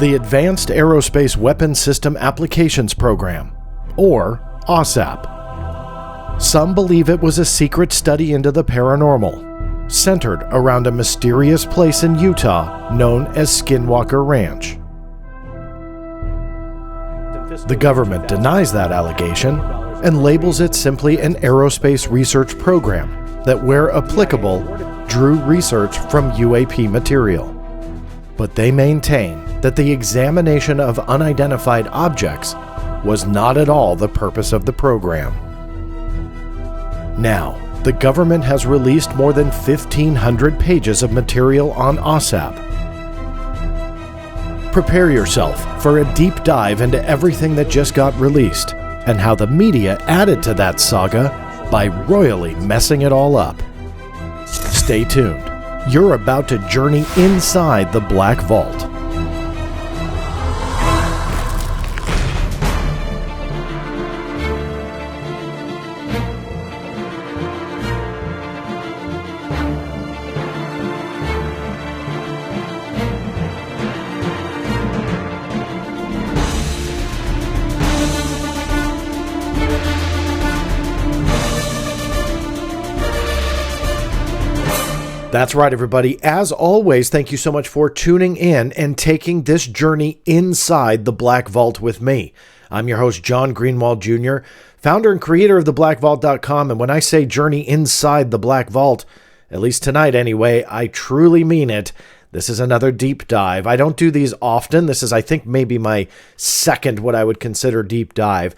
the Advanced Aerospace Weapon System Applications Program, or AWSAP. Some believe it was a secret study into the paranormal, centered around a mysterious place in Utah known as Skinwalker Ranch. The government denies that allegation and labels it simply an aerospace research program that, where applicable, drew research from UAP material. But they maintain that the examination of unidentified objects was not at all the purpose of the program. Now, the government has released more than 1,500 pages of material on AWSAP. Prepare yourself for a deep dive into everything that just got released and how the media added to that saga by royally messing it all up. Stay tuned. You're about to journey inside the Black Vault. That's right, everybody. As always, thank you so much for tuning in and taking this journey inside the Black Vault with me. I'm your host, John Greenwald Jr., founder and creator of theblackvault.com. And when I say journey inside the Black Vault, at least tonight anyway, I truly mean it. This is another deep dive. I don't do these often. This is, I think, maybe my second what I would consider deep dive.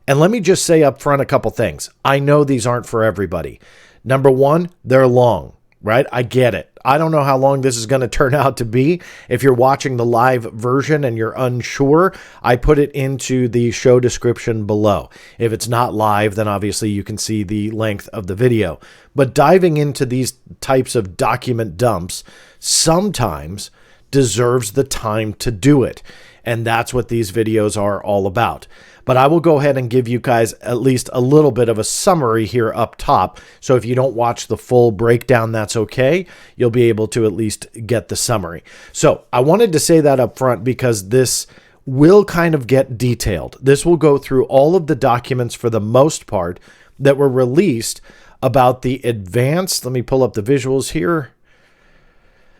And let me just say up front a couple things. I know these aren't for everybody. Number one, they're long. Right? I get it. I don't know how long this is going to turn out to be. If you're watching the live version and you're unsure, I put it into the show description below. If it's not live, then obviously you can see the length of the video. But diving into these types of document dumps sometimes deserves the time to do it. And that's what these videos are all about. But I will go ahead and give you guys at least a little bit of a summary here up top. So if you don't watch the full breakdown, that's okay. You'll be able to at least get the summary. So I wanted to say that up front because this will kind of get detailed. This will go through all of the documents for the most part that were released about the advanced, let me pull up the visuals here.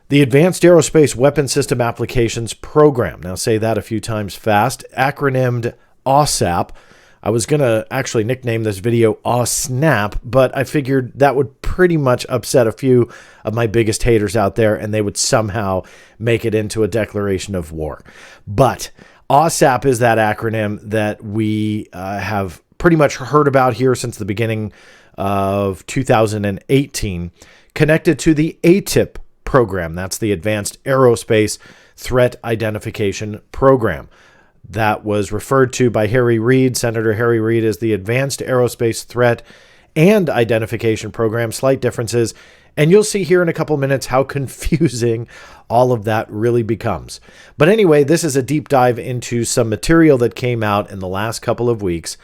The Advanced Aerospace Weapon System Applications Program. Now say that a few times fast. Acronymed AWSAP. I was going to actually nickname this video AWSNAP, but I figured that would pretty much upset a few of my biggest haters out there, and they would somehow make it into a declaration of war. But AWSAP is that acronym that we have pretty much heard about here since the beginning of 2018, connected to the ATIP program. That's the Advanced Aerospace Threat Identification Program. That was referred to by Reid, Senator Harry Reid, as the Advanced Aerospace Threat and Identification Program. Slight differences. And you'll see here in a couple minutes how confusing all of that really becomes. But anyway, this is a deep dive into some material that came out in the last couple of weeks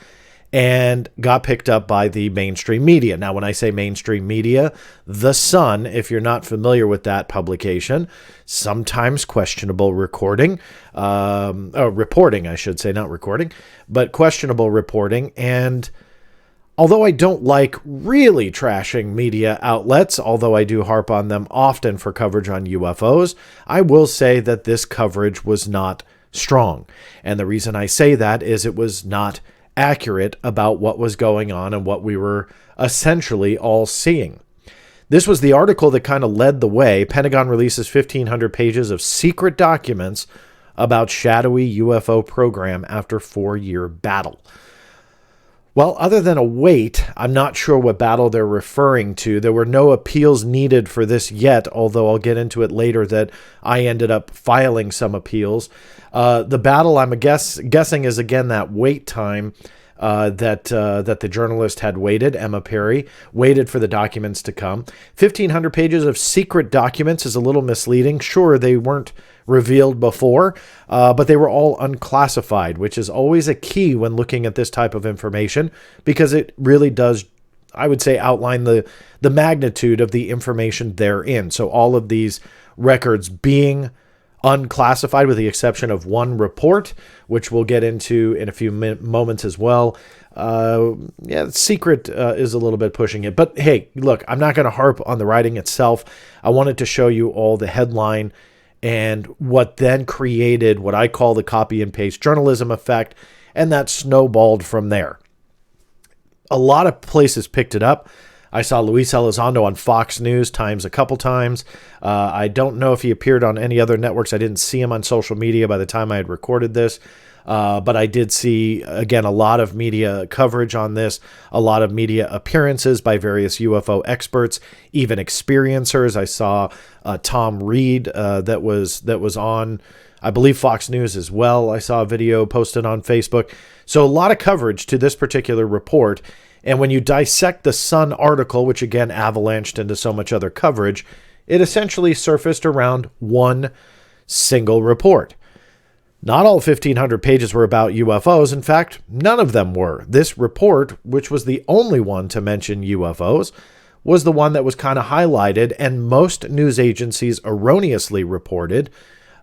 and got picked up by the mainstream media. Now, when I say mainstream media, The Sun, if you're not familiar with that publication, sometimes questionable reporting, I should say, not recording, but questionable reporting. And although I don't like really trashing media outlets, although I do harp on them often for coverage on UFOs, I will say that this coverage was not strong. And the reason I say that is it was not accurate about what was going on and what we were essentially all seeing. This was the article that kind of led the way. Pentagon releases 1,500 pages of secret documents about shadowy UFO program after 4-year battle. Well, other than a wait, I'm not sure what battle they're referring to. There were no appeals needed for this yet, although I'll get into it later that I ended up filing some appeals. The battle I'm guessing is, again, that wait time that the journalist had waited, Emma Perry, waited for the documents to come. 1,500 pages of secret documents is a little misleading. Sure, they weren't revealed before, but they were all unclassified, which is always a key when looking at this type of information, because it really does, I would say, outline the magnitude of the information therein. So all of these records being unclassified with the exception of one report, which we'll get into in a few moments as well. Secret is a little bit pushing it. But hey, look, I'm not going to harp on the writing itself. I wanted to show you all the headline and what then created what I call the copy and paste journalism effect, and that snowballed from there. A lot of places picked it up. I saw Luis Elizondo on Fox News a couple times. I don't know if he appeared on any other networks. I didn't see him on social media by the time I had recorded this. But I did see, again, a lot of media coverage on this, a lot of media appearances by various UFO experts, even experiencers. I saw Tom Reid that was on, I believe, Fox News as well. I saw a video posted on Facebook. So a lot of coverage to this particular report. And when you dissect the Sun article, which again avalanched into so much other coverage, it essentially surfaced around one single report. Not all 1,500 pages were about UFOs. In fact, none of them were. This report, which was the only one to mention UFOs, was the one that was kind of highlighted, and most news agencies erroneously reported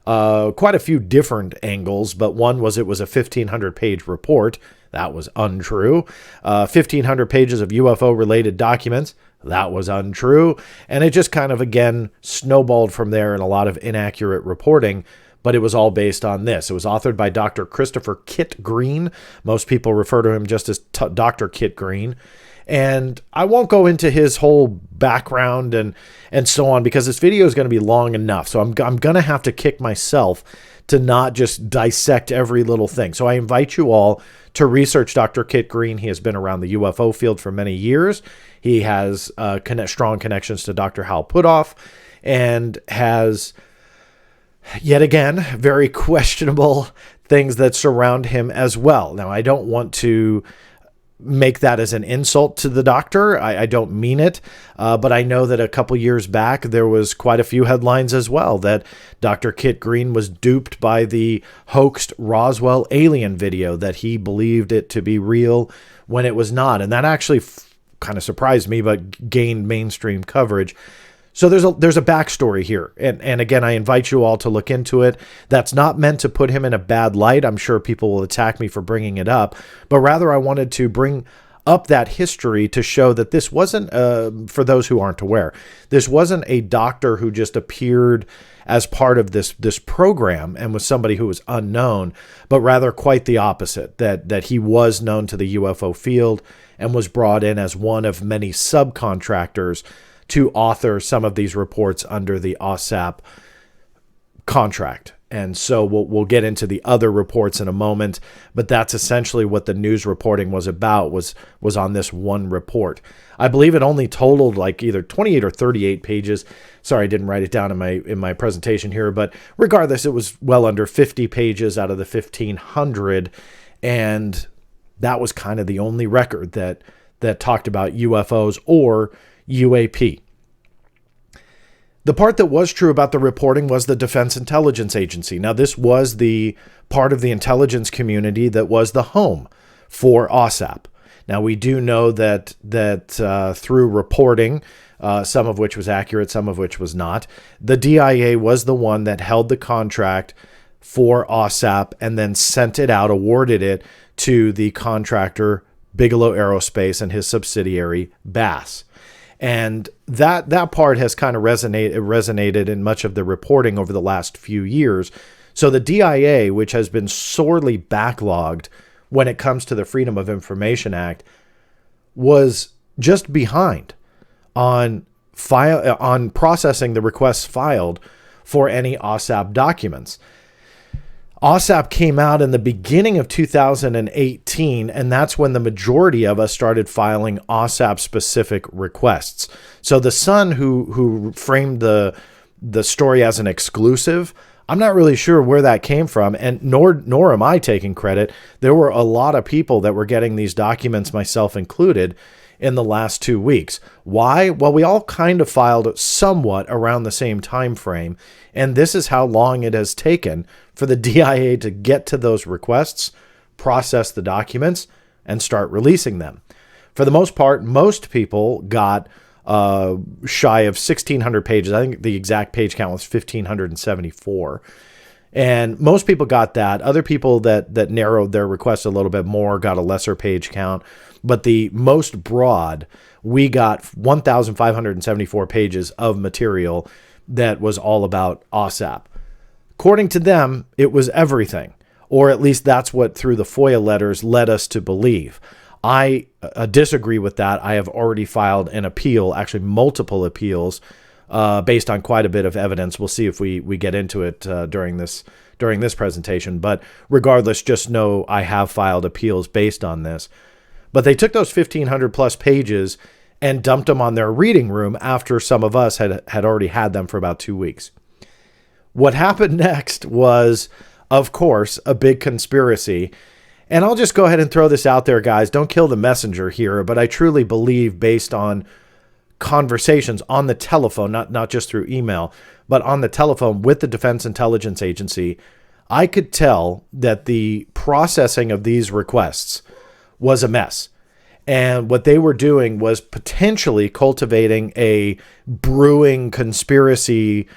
quite a few different angles, but one was it was a 1,500-page report. That was untrue. 1,500 pages of UFO-related documents. That was untrue. And it just kind of, again, snowballed from there in a lot of inaccurate reporting, but it was all based on this. It was authored by Dr. Christopher Kit Green. Most people refer to him just as Dr. Kit Green. And I won't go into his whole background and so on, because this video is going to be long enough. So I'm going to have to kick myself to not just dissect every little thing. So I invite you all to research Dr. Kit Green. He has been around the UFO field for many years. He has strong connections to Dr. Hal Puthoff and has, yet again, very questionable things that surround him as well. Now, I don't want to make that as an insult to the doctor. I don't mean it, but I know that a couple years back, there was quite a few headlines as well that Dr. Kit Green was duped by the hoaxed Roswell alien video, that he believed it to be real when it was not. And that actually kind of surprised me, but gained mainstream coverage. So there's a backstory here. And again, I invite you all to look into it. That's not meant to put him in a bad light. I'm sure people will attack me for bringing it up, but rather I wanted to bring up that history to show that this wasn't, for those who aren't aware, this wasn't a doctor who just appeared as part of this program and was somebody who was unknown, but rather quite the opposite, that he was known to the UFO field and was brought in as one of many subcontractors to author some of these reports under the AWSAP contract. And so we'll get into the other reports in a moment, but that's essentially what the news reporting was about, was on this one report. I believe it only totaled like either 28 or 38 pages. Sorry, I didn't write it down in my presentation here, but regardless, it was well under 50 pages out of the 1,500, and that was kind of the only record that talked about UFOs or UAP. The part that was true about the reporting was the Defense Intelligence Agency. Now, this was the part of the intelligence community that was the home for AWSAP. Now, we do know that through reporting, some of which was accurate, some of which was not, the DIA was the one that held the contract for AWSAP and then sent it out, awarded it to the contractor Bigelow Aerospace and his subsidiary Bass. And that part has kind of resonated in much of the reporting over the last few years. So the DIA, which has been sorely backlogged when it comes to the Freedom of Information Act, was just behind on processing the requests filed for any AWSAP documents. AWSAP came out in the beginning of 2018, and that's when the majority of us started filing AWSAP-specific requests. So the Sun, who framed the story as an exclusive, I'm not really sure where that came from, and nor am I taking credit. There were a lot of people that were getting these documents, myself included, in the last 2 weeks. Why? Well, we all kind of filed somewhat around the same time frame, and this is how long it has taken for the DIA to get to those requests, process the documents, and start releasing them. For the most part, most people got shy of 1,600 pages. I think the exact page count was 1,574. And most people got that. Other people that narrowed their request a little bit more got a lesser page count. But the most broad, we got 1,574 pages of material that was all about AWSAP. According to them, it was everything. Or at least that's what, through the FOIA letters, led us to believe. I disagree with that. I have already filed an appeal, actually multiple appeals, based on quite a bit of evidence. We'll see if we get into it during this presentation. But regardless, just know I have filed appeals based on this. But they took those 1,500 plus pages and dumped them on their reading room after some of us had already had them for about 2 weeks. What happened next was, of course, a big conspiracy. And I'll just go ahead and throw this out there, guys. Don't kill the messenger here, but I truly believe, based on conversations on the telephone, not just through email, but on the telephone with the Defense Intelligence Agency, I could tell that the processing of these requests was a mess. And what they were doing was potentially cultivating a brewing conspiracy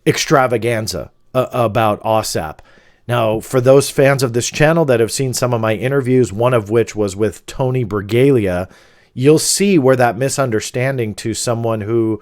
extravaganza about AWSAP. Now, for those fans of this channel that have seen some of my interviews, one of which was with Tony Bragalia, you'll see where that misunderstanding to someone who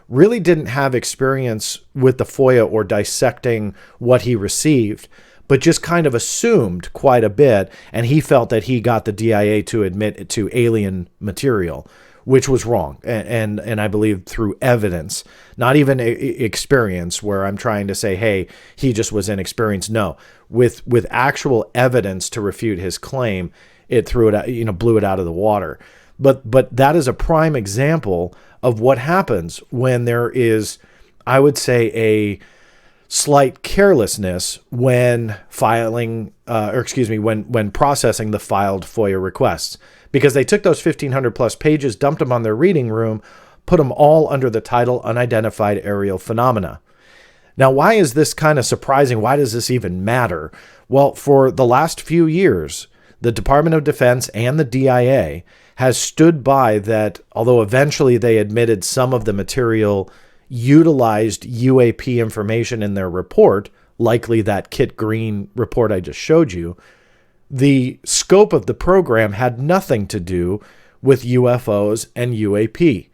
really didn't have experience with the FOIA or dissecting what he received, but just kind of assumed quite a bit, and he felt that he got the DIA to admit to alien material, which was wrong, and I believe through evidence, not even experience, where I'm trying to say, hey, he just was inexperienced. No, with actual evidence to refute his claim, it threw it out, blew it out of the water. But that is a prime example of what happens when there is, I would say, a slight carelessness when when processing the filed FOIA requests, because they took those 1,500 plus pages, dumped them on their reading room, put them all under the title Unidentified Aerial Phenomena. Now, why is this kind of surprising? Why does this even matter? Well, for the last few years, the Department of Defense and the DIA has stood by that, although eventually they admitted some of the material utilized UAP information in their report, likely that Kit Green report I just showed you, the scope of the program had nothing to do with UFOs and UAP.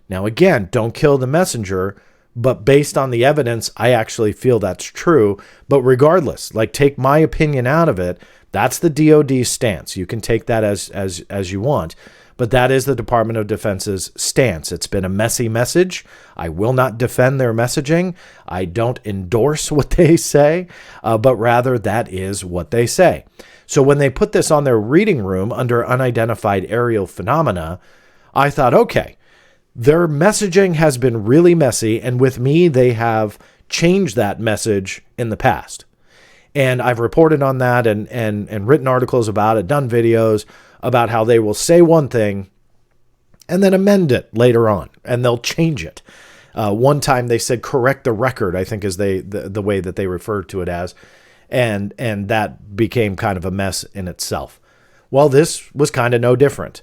Now, again, don't kill the messenger, but based on the evidence, I actually feel that's true. But regardless, take my opinion out of it, that's the DoD stance. You can take that as you want, but that is the Department of Defense's stance. It's been a messy message. I will not defend their messaging. I don't endorse what they say, but rather that is what they say. So when they put this on their reading room under Unidentified Aerial Phenomena, I thought, okay, their messaging has been really messy, and with me, they have changed that message in the past. And I've reported on that and written articles about it, done videos about how they will say one thing and then amend it later on, and they'll change it. One time they said correct the record, I think is the way that they referred to it as, and that became kind of a mess in itself. Well, this was kind of no different.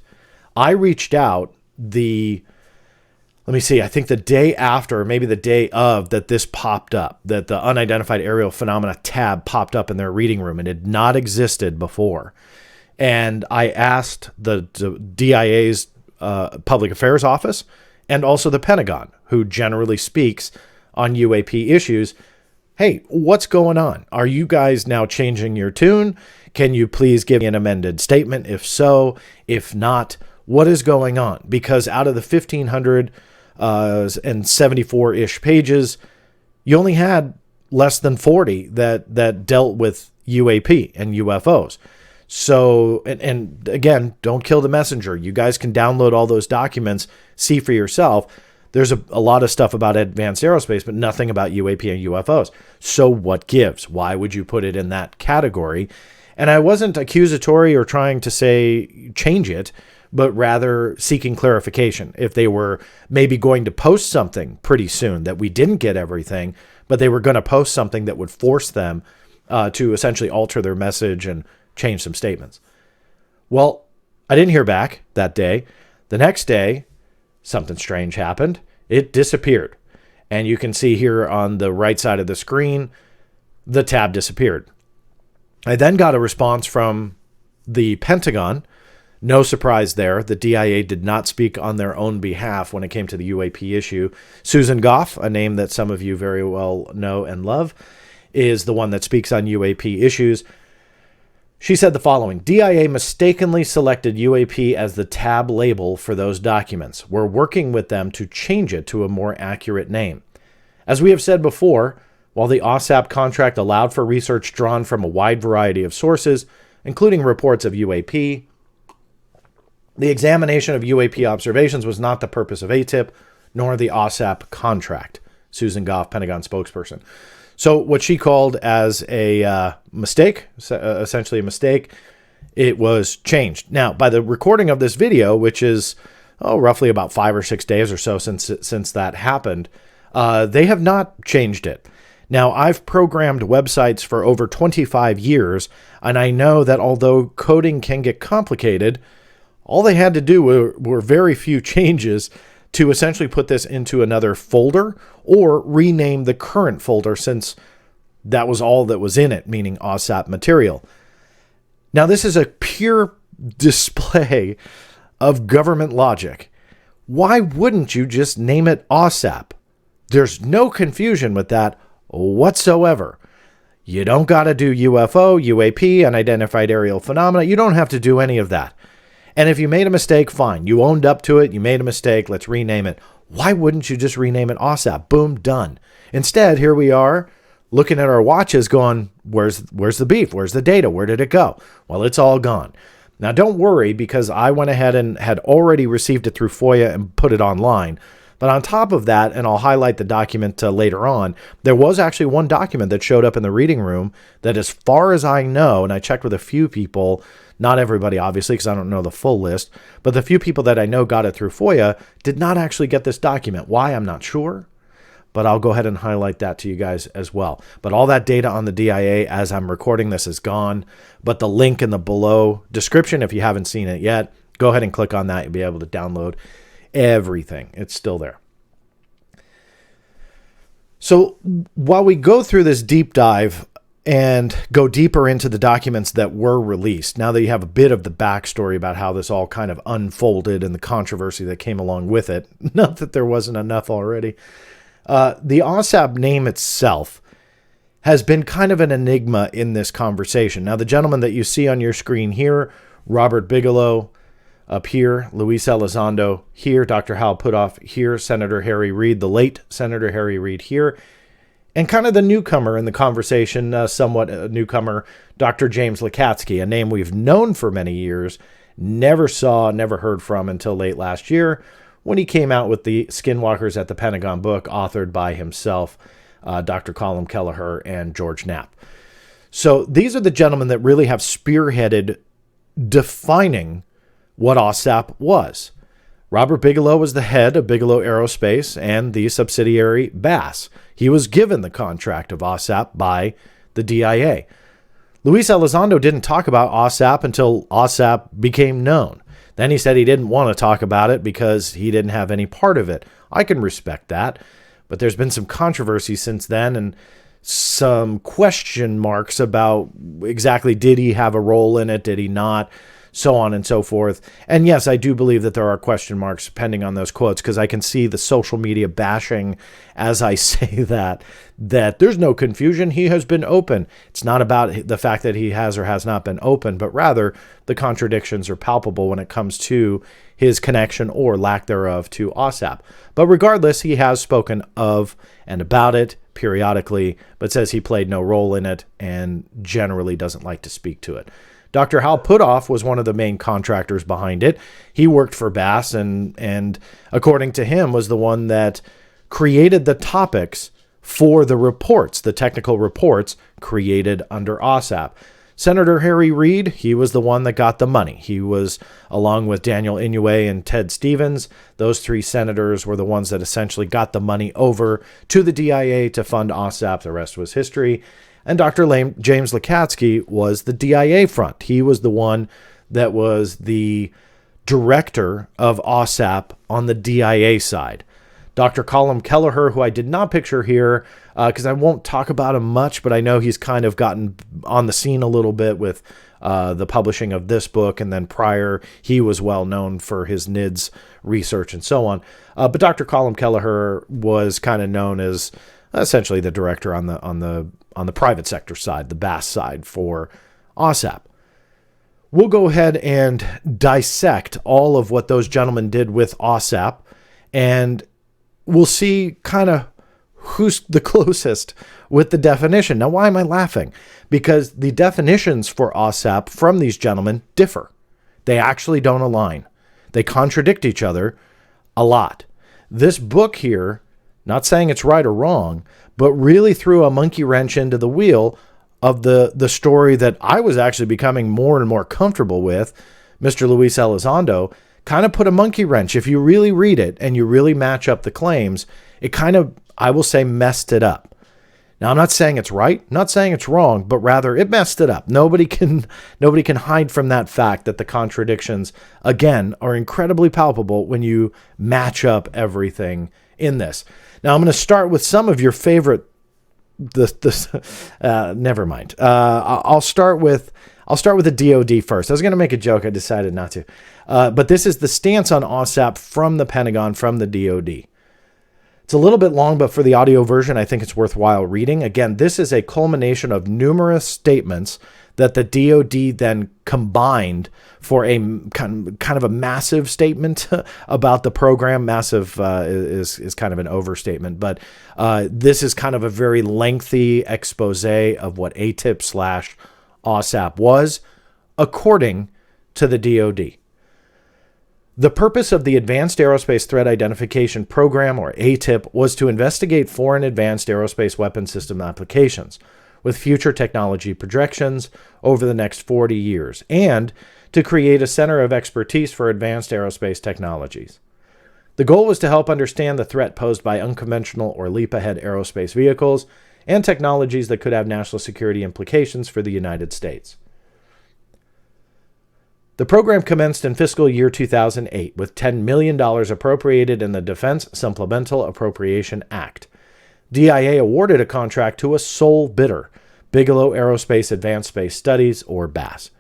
I reached out I think the day after, or maybe the day of, that this popped up, that the Unidentified Aerial Phenomena tab popped up in their reading room, and it had not existed before. And I asked the DIA's Public Affairs Office and also the Pentagon, who generally speaks on UAP issues, hey, what's going on? Are you guys now changing your tune? Can you please give me an amended statement? If so, if not, what is going on? Because out of the 1,500 and 74-ish pages, you only had less than 40 that dealt with UAP and UFOs. So, and again, don't kill the messenger. You guys can download all those documents, see for yourself. There's a lot of stuff about advanced aerospace, but nothing about UAP and UFOs. So what gives? Why would you put it in that category? And I wasn't accusatory or trying to say change it, but rather seeking clarification. If they were maybe going to post something pretty soon that we didn't get everything, but they were going to post something that would force them to essentially alter their message and change some statements. Well, I didn't hear back that day. The next day, something strange happened. It disappeared. And you can see here on the right side of the screen, the tab disappeared. I then got a response from the Pentagon. No surprise there. The DIA did not speak on their own behalf when it came to the UAP issue. Susan Goff, a name that some of you very well know and love, is the one that speaks on UAP issues. She said the following: DIA mistakenly selected UAP as the tab label for those documents. We're working with them to change it to a more accurate name. As we have said before, while the AWSAP contract allowed for research drawn from a wide variety of sources, including reports of UAP, the examination of UAP observations was not the purpose of ATIP, nor the AWSAP contract. Susan Goff, Pentagon spokesperson. So what she called as a mistake, essentially a mistake, it was changed. Now, by the recording of this video, which is roughly about 5 or 6 days or so since that happened, they have not changed it. Now, I've programmed websites for over 25 years, and I know that although coding can get complicated, all they had to do were very few changes to essentially put this into another folder or rename the current folder, since that was all that was in it, meaning AWSAP material. Now, this is a pure display of government logic. Why wouldn't you just name it AWSAP? There's no confusion with that whatsoever. You don't got to do UFO, UAP, unidentified aerial phenomena. You don't have to do any of that. And if you made a mistake, fine. You owned up to it. You made a mistake. Let's rename it. Why wouldn't you just rename it AWSAP? Boom, done. Instead, here we are looking at our watches going, where's the beef? Where's the data? Where did it go? Well, it's all gone. Now, don't worry, because I went ahead and had already received it through FOIA and put it online. But on top of that, and I'll highlight the document later on, there was actually one document that showed up in the reading room that, as far as I know, and I checked with a few people, not everybody, obviously, because I don't know the full list, but the few people that I know got it through FOIA did not actually get this document. Why? I'm not sure, but I'll go ahead and highlight that to you guys as well. But all that data on the DIA as I'm recording this is gone, but the link in the below description, if you haven't seen it yet, go ahead and click on that. You'll be able to download everything. It's still there. So while we go through this deep dive and go deeper into the documents that were released, now that you have a bit of the backstory about how this all kind of unfolded and the controversy that came along with it, not that there wasn't enough already, the AWSAP name itself has been kind of an enigma in this conversation. Now, the gentleman that you see on your screen here, Robert Bigelow up here, Luis Elizondo here, Dr. Hal Puthoff here, Senator Harry Reid, the late Senator Harry Reid here, and kind of the newcomer in the conversation, somewhat a newcomer, Dr. James Lakatsky, a name we've known for many years, never heard from until late last year when he came out with the Skinwalkers at the Pentagon book, authored by himself, Dr. Colin Kelleher and George Knapp. So these are the gentlemen that really have spearheaded defining what AWSAP was. Robert Bigelow was the head of Bigelow Aerospace and the subsidiary BASS. He was given the contract of AWSAP by the DIA. Luis Elizondo didn't talk about AWSAP until AWSAP became known. Then he said he didn't want to talk about it because he didn't have any part of it. I can respect that, but there's been some controversy since then and some question marks about exactly did he have a role in it, did he not, so on and so forth. And yes, I do believe that there are question marks depending on those quotes, because I can see the social media bashing as I say that there's no confusion. He has been open. It's not about the fact that he has or has not been open, but rather the contradictions are palpable when it comes to his connection or lack thereof to AWSAP. But regardless, he has spoken of and about it periodically, but says he played no role in it and generally doesn't like to speak to it. Dr. Hal Puthoff was one of the main contractors behind it. He worked for BASS and according to him, was the one that created the topics for the reports, the technical reports created under AWSAP. Senator Harry Reid, he was the one that got the money. He was, along with Daniel Inouye and Ted Stevens, those three senators were the ones that essentially got the money over to the DIA to fund AWSAP. The rest was history. And Dr. James Lakatsky was the DIA front. He was the one that was the director of AWSAP on the DIA side. Dr. Colin Kelleher, who I did not picture here because I won't talk about him much, but I know he's kind of gotten on the scene a little bit with the publishing of this book, and then prior, he was well known for his NIDS research and so on. But Dr. Colin Kelleher was kind of known as essentially the director on the private sector side, the BAS side for AWSAP. We'll go ahead and dissect all of what those gentlemen did with AWSAP, and we'll see kind of who's the closest with the definition. Now, why am I laughing? Because the definitions for AWSAP from these gentlemen differ. They actually don't align. They contradict each other a lot. This book here, not saying it's right or wrong, but really threw a monkey wrench into the wheel of the story that I was actually becoming more and more comfortable with. Mr. Luis Elizondo kind of put a monkey wrench. If you really read it and you really match up the claims, it kind of, I will say, messed it up. Now, I'm not saying it's right, not saying it's wrong, but rather it messed it up. Nobody can hide from that fact that the contradictions, again, are incredibly palpable when you match up everything in this. Now, I'm going to start with some of your favorite. Never mind. I'll start with the DoD first. I was going to make a joke. I decided not to. But this is the stance on AWSAP from the Pentagon, from the DoD. It's a little bit long, but for the audio version, I think it's worthwhile reading. Again, this is a culmination of numerous statements that the DoD then combined for a kind of a massive statement about the program. Massive is kind of an overstatement, but this is kind of a very lengthy expose of what ATIP/AWSAP was, according to the DoD. The purpose of the Advanced Aerospace Threat Identification Program, or ATIP, was to investigate foreign advanced aerospace weapon system applications with future technology projections over the next 40 years, and to create a center of expertise for advanced aerospace technologies. The goal was to help understand the threat posed by unconventional or leap-ahead aerospace vehicles and technologies that could have national security implications for the United States. The program commenced in fiscal year 2008 with $10 million appropriated in the Defense Supplemental Appropriation Act. DIA awarded a contract to a sole bidder, Bigelow Aerospace Advanced Space Studies, or BAS.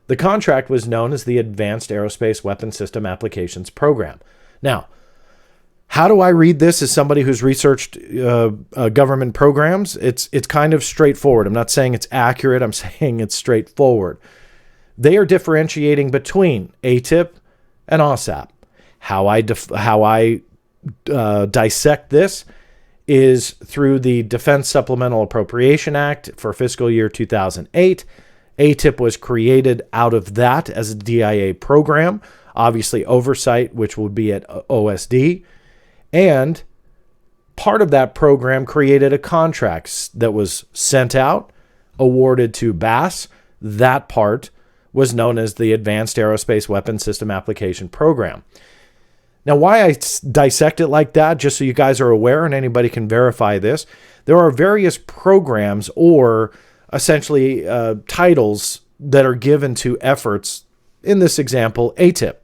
The contract was known as the Advanced Aerospace Weapon System Applications Program. Now, how do I read this as somebody who's researched government programs? It's kind of straightforward. I'm not saying it's accurate. I'm saying it's straightforward. They are differentiating between ATIP and AWSAP. How I dissect this is through the Defense Supplemental Appropriation Act for fiscal year 2008. ATIP was created out of that as a DIA program, obviously oversight, which would be at OSD. And part of that program created a contract that was sent out, awarded to BAS. That part was known as the Advanced Aerospace Weapon System Application Program. Now, why I dissect it like that, just so you guys are aware and anybody can verify this, there are various programs or essentially titles that are given to efforts, in this example, ATIP.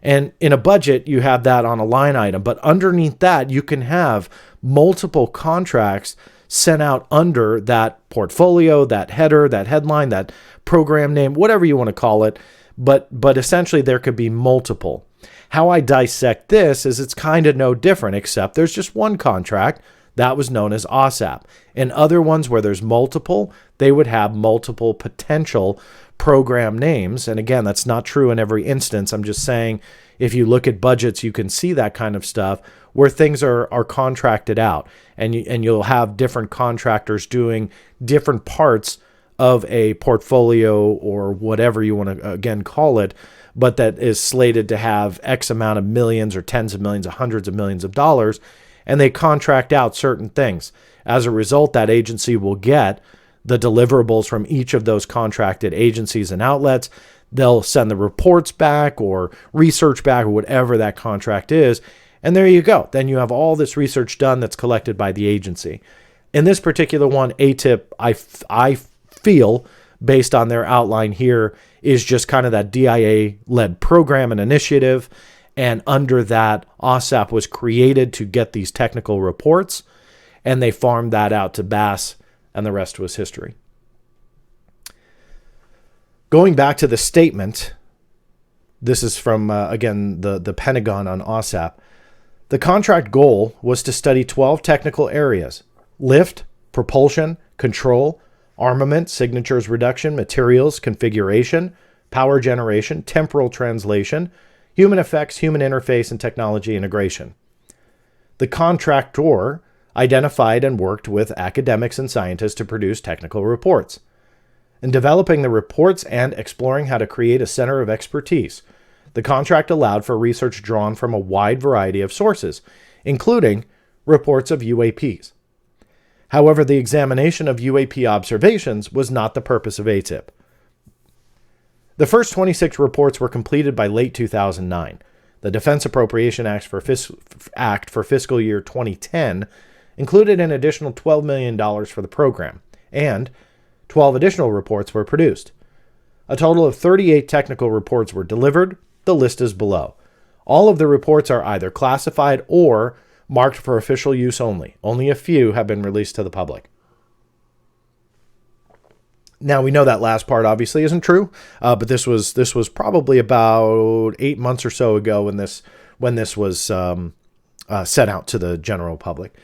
And in a budget, you have that on a line item, but underneath that, you can have multiple contracts sent out under that portfolio, that header, that headline, that program name, whatever you want to call it. But essentially, there could be multiple. How I dissect this is it's kind of no different, except there's just one contract that was known as AWSAP. In other ones where there's multiple, they would have multiple potential program names. And again, that's not true in every instance. I'm just saying, if you look at budgets, you can see that kind of stuff where things are contracted out, and you'll have different contractors doing different parts of a portfolio or whatever you want to, again, call it, but that is slated to have X amount of millions or tens of millions or hundreds of millions of dollars, and they contract out certain things. As a result, that agency will get the deliverables from each of those contracted agencies and outlets. They'll send the reports back or research back or whatever that contract is, and there you go. Then you have all this research done that's collected by the agency. In this particular one, ATIP, I feel, based on their outline here, is just kind of that DIA-led program and initiative, And under that, AWSAP was created to get these technical reports, and they farmed that out to Bass, and the rest was history. Going back to the statement, this is from, again, the Pentagon on AWSAP. The contract goal was to study 12 technical areas: lift, propulsion, control, armament, signatures reduction, materials, configuration, power generation, temporal translation, human effects, human interface, and technology integration. The contractor identified and worked with academics and scientists to produce technical reports. In developing the reports and exploring how to create a center of expertise, the contract allowed for research drawn from a wide variety of sources, including reports of UAPs. However, the examination of UAP observations was not the purpose of ATIP. The first 26 reports were completed by late 2009. The Defense Appropriation Act for fiscal year 2010 included an additional $12 million for the program, and 12 additional reports were produced. A total of 38 technical reports were delivered. The list is below. All of the reports are either classified or marked for official use only. Only a few have been released to the public. Now, we know that last part obviously isn't true, but this was probably about 8 months or so ago when this was sent out to the general public.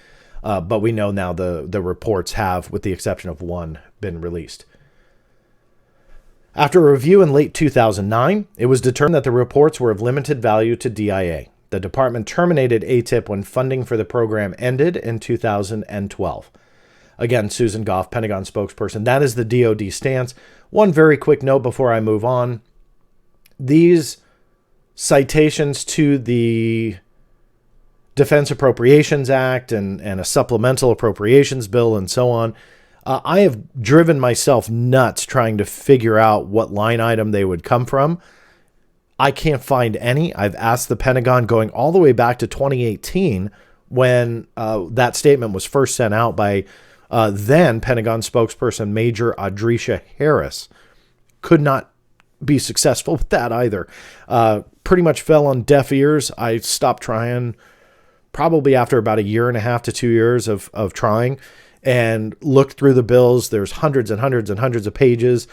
But we know now the reports have, with the exception of one, been released. After a review in late 2009, it was determined that the reports were of limited value to DIA. The department terminated ATIP when funding for the program ended in 2012. Again, Susan Goff, Pentagon spokesperson. That is the DoD stance. One very quick note before I move on. These citations to the Defense Appropriations Act and a supplemental appropriations bill and so on, I have driven myself nuts trying to figure out what line item they would come from. I can't find any. I've asked the Pentagon going all the way back to 2018 when that statement was first sent out by then Pentagon spokesperson Major Audricia Harris. Could not be successful with that either. Pretty much fell on deaf ears. I stopped trying probably after about 1.5 to 2 years of trying, and looked through the bills. There's hundreds and hundreds and hundreds of pages.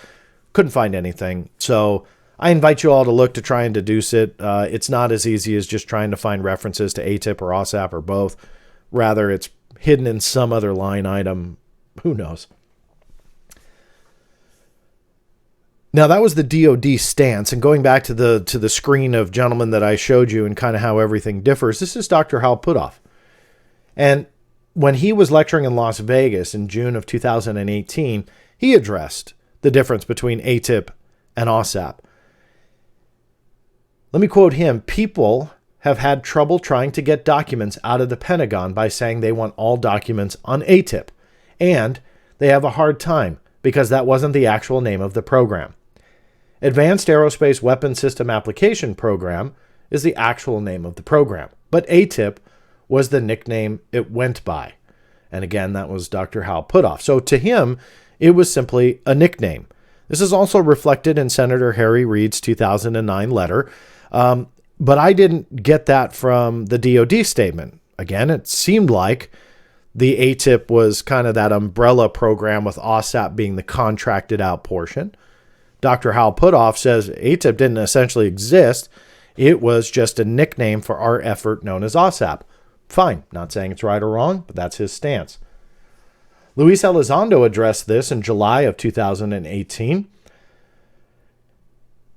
Couldn't find anything. So I invite you all to look to try and deduce it. It's not as easy as just trying to find references to ATIP or AWSAP or both. Rather, it's hidden in some other line item. Who knows? Now, that was the DoD stance. And going back to the screen of gentlemen that I showed you and kind of how everything differs, this is Dr. Hal Puthoff. And when he was lecturing in Las Vegas in June of 2018, he addressed the difference between ATIP and AWSAP. Let me quote him. People have had trouble trying to get documents out of the Pentagon by saying they want all documents on ATIP. And they have a hard time because that wasn't the actual name of the program. Advanced Aerospace Weapons System Application Program is the actual name of the program, but ATIP was the nickname it went by. And again, that was Dr. Hal Puthoff. So to him, it was simply a nickname. This is also reflected in Senator Harry Reid's 2009 letter, but I didn't get that from the DoD statement. Again, it seemed like the ATIP was kind of that umbrella program with AWSAP being the contracted out portion. Dr. Hal Puthoff says ATIP didn't essentially exist. It was just a nickname for our effort known as AWSAP. Fine, not saying it's right or wrong, but that's his stance. Luis Elizondo addressed this in July of 2018,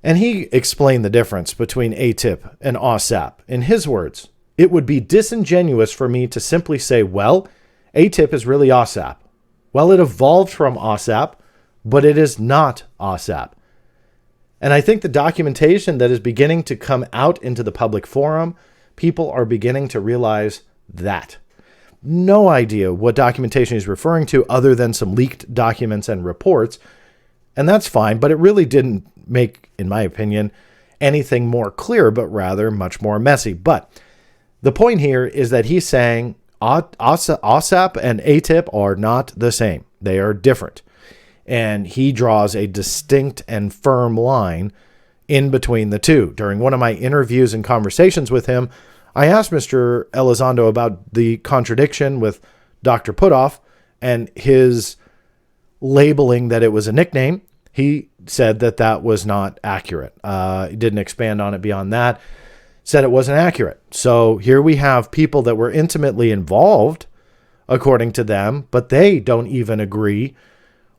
and he explained the difference between ATIP and AWSAP. In his words, it would be disingenuous for me to simply say, well, ATIP is really AWSAP. Well, it evolved from AWSAP, but it is not AWSAP. And I think the documentation that is beginning to come out into the public forum, people are beginning to realize that. No idea what documentation he's referring to other than some leaked documents and reports. And that's fine, but it really didn't make, in my opinion, anything more clear, but rather much more messy. But the point here is that he's saying AWSAP and ATIP are not the same. They are different. And he draws a distinct and firm line in between the two. During one of my interviews and conversations with him, I asked Mr. Elizondo about the contradiction with Dr. Putoff and his labeling that it was a nickname. He said that that was not accurate. He didn't expand on it beyond that. Said it wasn't accurate. So here we have people that were intimately involved, according to them, but they don't even agree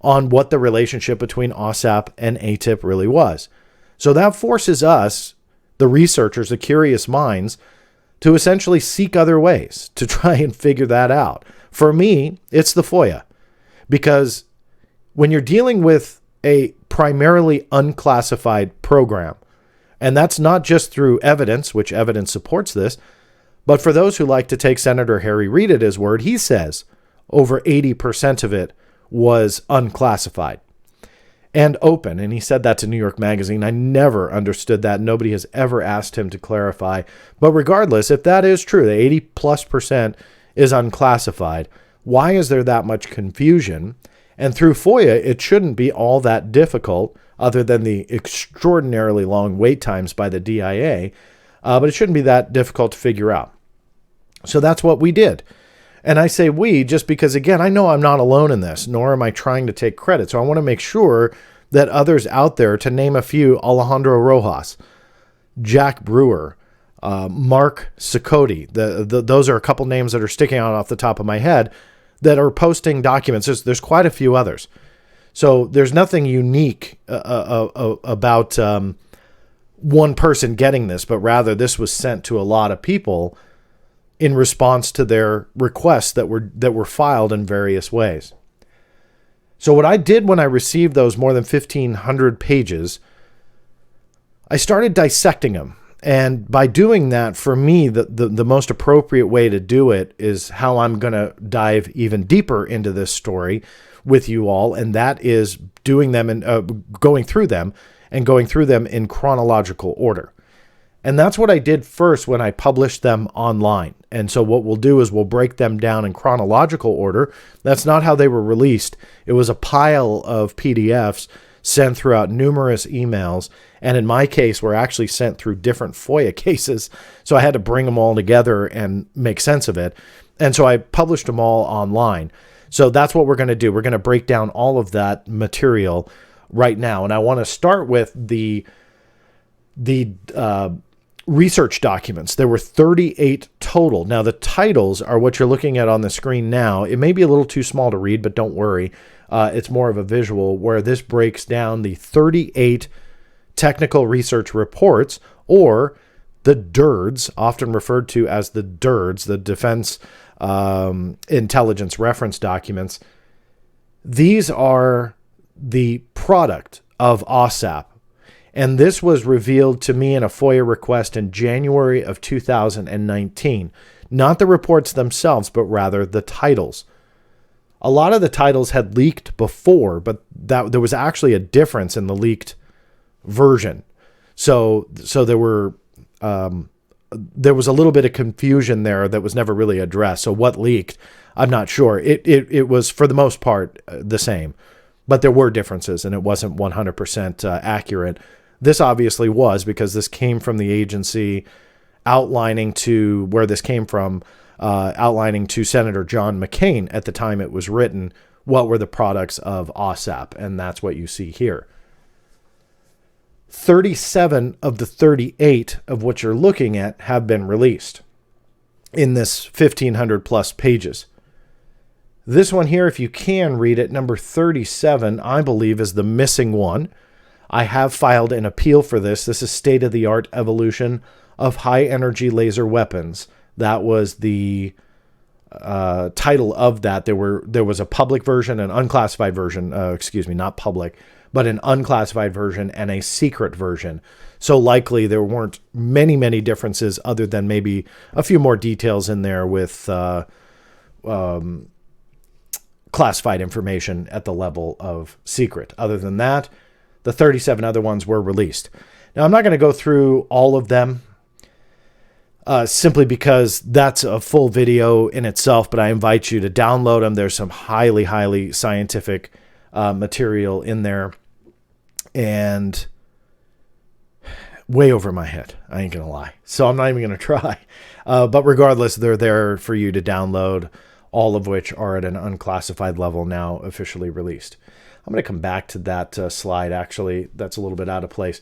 on what the relationship between AWSAP and ATIP really was. So that forces us, the researchers, the curious minds, to essentially seek other ways to try and figure that out. For me, it's the FOIA, because when you're dealing with a primarily unclassified program, and that's not just through evidence, which evidence supports this, but for those who like to take Senator Harry Reid at his word, he says over 80% of it was unclassified and open. And he said that to New York Magazine. I never understood that. Nobody has ever asked him to clarify. But regardless, if that is true, the 80+% is unclassified, why is there that much confusion? And through FOIA, it shouldn't be all that difficult, other than the extraordinarily long wait times by the DIA, but it shouldn't be that difficult to figure out. So that's what we did. And I say we just because, again, I know I'm not alone in this, nor am I trying to take credit. So I want to make sure that others out there, to name a few, Alejandro Rojas, Jack Brewer, Mark Cicotti, those are a couple names that are sticking out off the top of my head that are posting documents. There's quite a few others. So there's nothing unique about one person getting this, but rather this was sent to a lot of people in response to their requests that were filed in various ways. So what I did when I received those more than 1,500 pages, I started dissecting them. And by doing that, for me, the most appropriate way to do it is how I'm going to dive even deeper into this story with you all, and that is doing them and going through them in chronological order. And that's what I did first when I published them online. And so what we'll do is we'll break them down in chronological order. That's not how they were released. It was a pile of PDFs sent throughout numerous emails. And in my case, were actually sent through different FOIA cases. So I had to bring them all together and make sense of it. And so I published them all online. So that's what we're going to do. We're going to break down all of that material right now. And I want to start with the research documents. There were 38 total. Now, the titles are what you're looking at on the screen now. It may be a little too small to read, but don't worry. It's more of a visual, where this breaks down the 38 technical research reports, or the DIRDs, often referred to as the DIRDs, the Defense Intelligence Reference Documents. These are the product of AWSAP. And this was revealed to me in a FOIA request in January of 2019. Not the reports themselves, but rather the titles. A lot of the titles had leaked before, but there was actually a difference in the leaked version. So there was a little bit of confusion there that was never really addressed. So what leaked, I'm not sure. It was, for the most part, the same. But there were differences, and it wasn't 100% accurate. This obviously was, because this came from the agency outlining to where this came from, outlining to Senator John McCain at the time it was written, what were the products of AWSAP, and that's what you see here. 37 of the 38 of what you're looking at have been released in this 1,500 plus pages. This one here, if you can read it, number 37, I believe, is the missing one. I have filed an appeal for this. This is state-of-the-art evolution of high-energy laser weapons. That was the title of that. There was a public version, an unclassified version, not public, but an unclassified version and a secret version. So likely there weren't many, many differences, other than maybe a few more details in there with classified information at the level of secret. Other than that, the 37 other ones were released. Now, I'm not going to go through all of them simply because that's a full video in itself, but I invite you to download them. There's some highly, highly scientific material in there. And way over my head. I ain't going to lie. So I'm not even going to try. But regardless, they're there for you to download, all of which are at an unclassified level now officially released. I'm going to come back to that slide. Actually, that's a little bit out of place.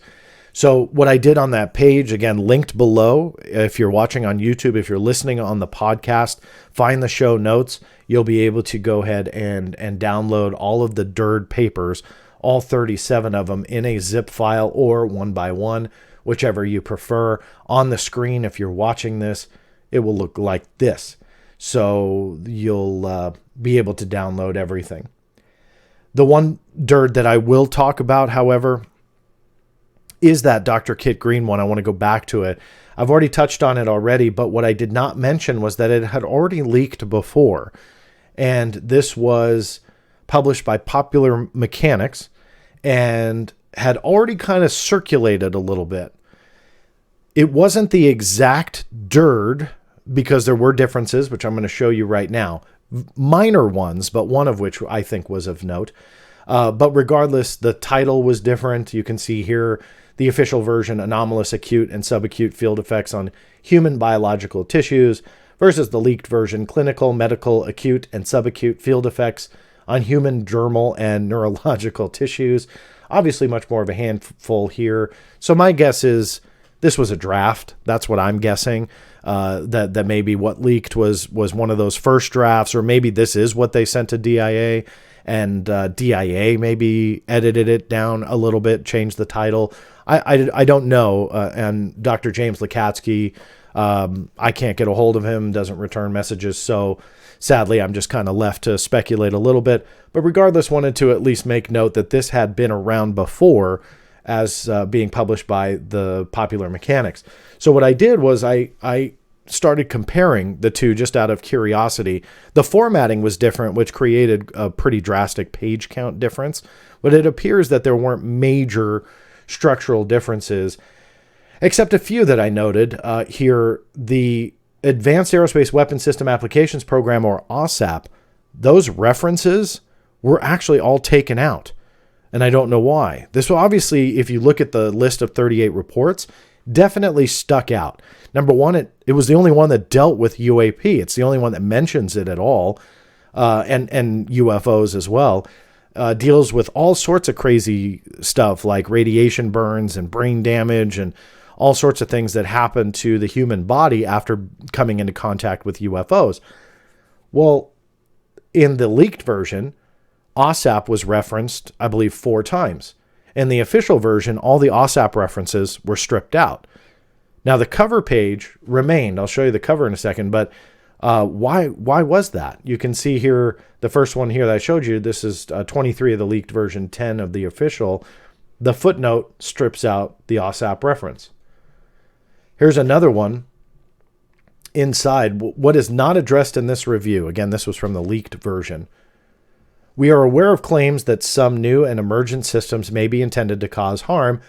So what I did on that page, again, linked below, if you're watching on YouTube, if you're listening on the podcast, find the show notes. You'll be able to go ahead and download all of the DIRD papers, all 37 of them, in a zip file or one by one, whichever you prefer. On the screen, if you're watching this, it will look like this. So you'll be able to download everything. The one DIRD that I will talk about, however, is that Dr. Kit Green one. I want to go back to it. I've already touched on it already, but what I did not mention was that it had already leaked before. And this was published by Popular Mechanics and had already kind of circulated a little bit. It wasn't the exact DIRD because there were differences, which I'm going to show you right now. Minor ones, but one of which I think was of note. But regardless, the title was different. You can see here the official version, anomalous acute and subacute field effects on human biological tissues, versus the leaked version, clinical, medical, acute, and subacute field effects on human dermal and neurological tissues. Obviously much more of a handful here. So my guess is this was a draft. That's what I'm guessing. That maybe what leaked was one of those first drafts, or maybe this is what they sent to DIA, and DIA maybe edited it down a little bit, changed the title. I don't know. And Dr. James Lukatsky, I can't get a hold of him, doesn't return messages. So sadly, I'm just kind of left to speculate a little bit. But regardless, wanted to at least make note that this had been around before as being published by the Popular Mechanics. So what I did was I started comparing the two just out of curiosity. The formatting was different, which created a pretty drastic page count difference. But it appears that there weren't major structural differences, except a few that I noted here. The Advanced Aerospace Weapons System Applications Program, or AWSAP, those references were actually all taken out. And I don't know why. This will obviously, if you look at the list of 38 reports, definitely stuck out. Number one, it was the only one that dealt with UAP. It's the only one that mentions it at all, and UFOs as well. Deals with all sorts of crazy stuff like radiation burns and brain damage and all sorts of things that happen to the human body after coming into contact with UFOs. Well, in the leaked version, AWSAP was referenced, I believe, 4 times. In the official version, all the AWSAP references were stripped out. Now, the cover page remained. I'll show you the cover in a second, but why was that? You can see here, the first one here that I showed you, this is 23 of the leaked version, 10 of the official. The footnote strips out the AWSAP reference. Here's another one inside. What is not addressed in this review, again, this was from the leaked version. We are aware of claims that some new and emergent systems may be intended to cause harm,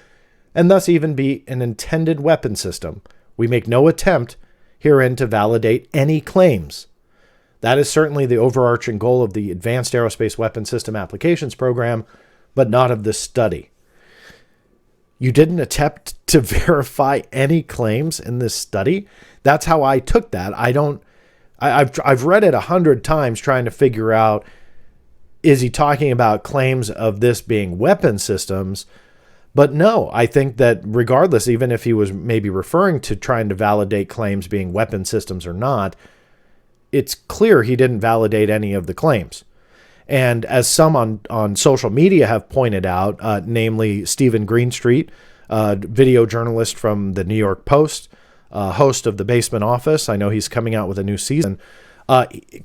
and thus even be an intended weapon system. We make no attempt herein to validate any claims. That is certainly the overarching goal of the Advanced Aerospace Weapon System Applications Program, but not of this study. You didn't attempt to verify any claims in this study? That's how I took that. I've read it 100 times trying to figure out, is he talking about claims of this being weapon systems? But no, I think that regardless, even if he was maybe referring to trying to validate claims being weapon systems or not, it's clear he didn't validate any of the claims. And as some on social media have pointed out, namely Stephen Greenstreet, video journalist from the New York Post, host of the Basement Office. I know he's coming out with a new season.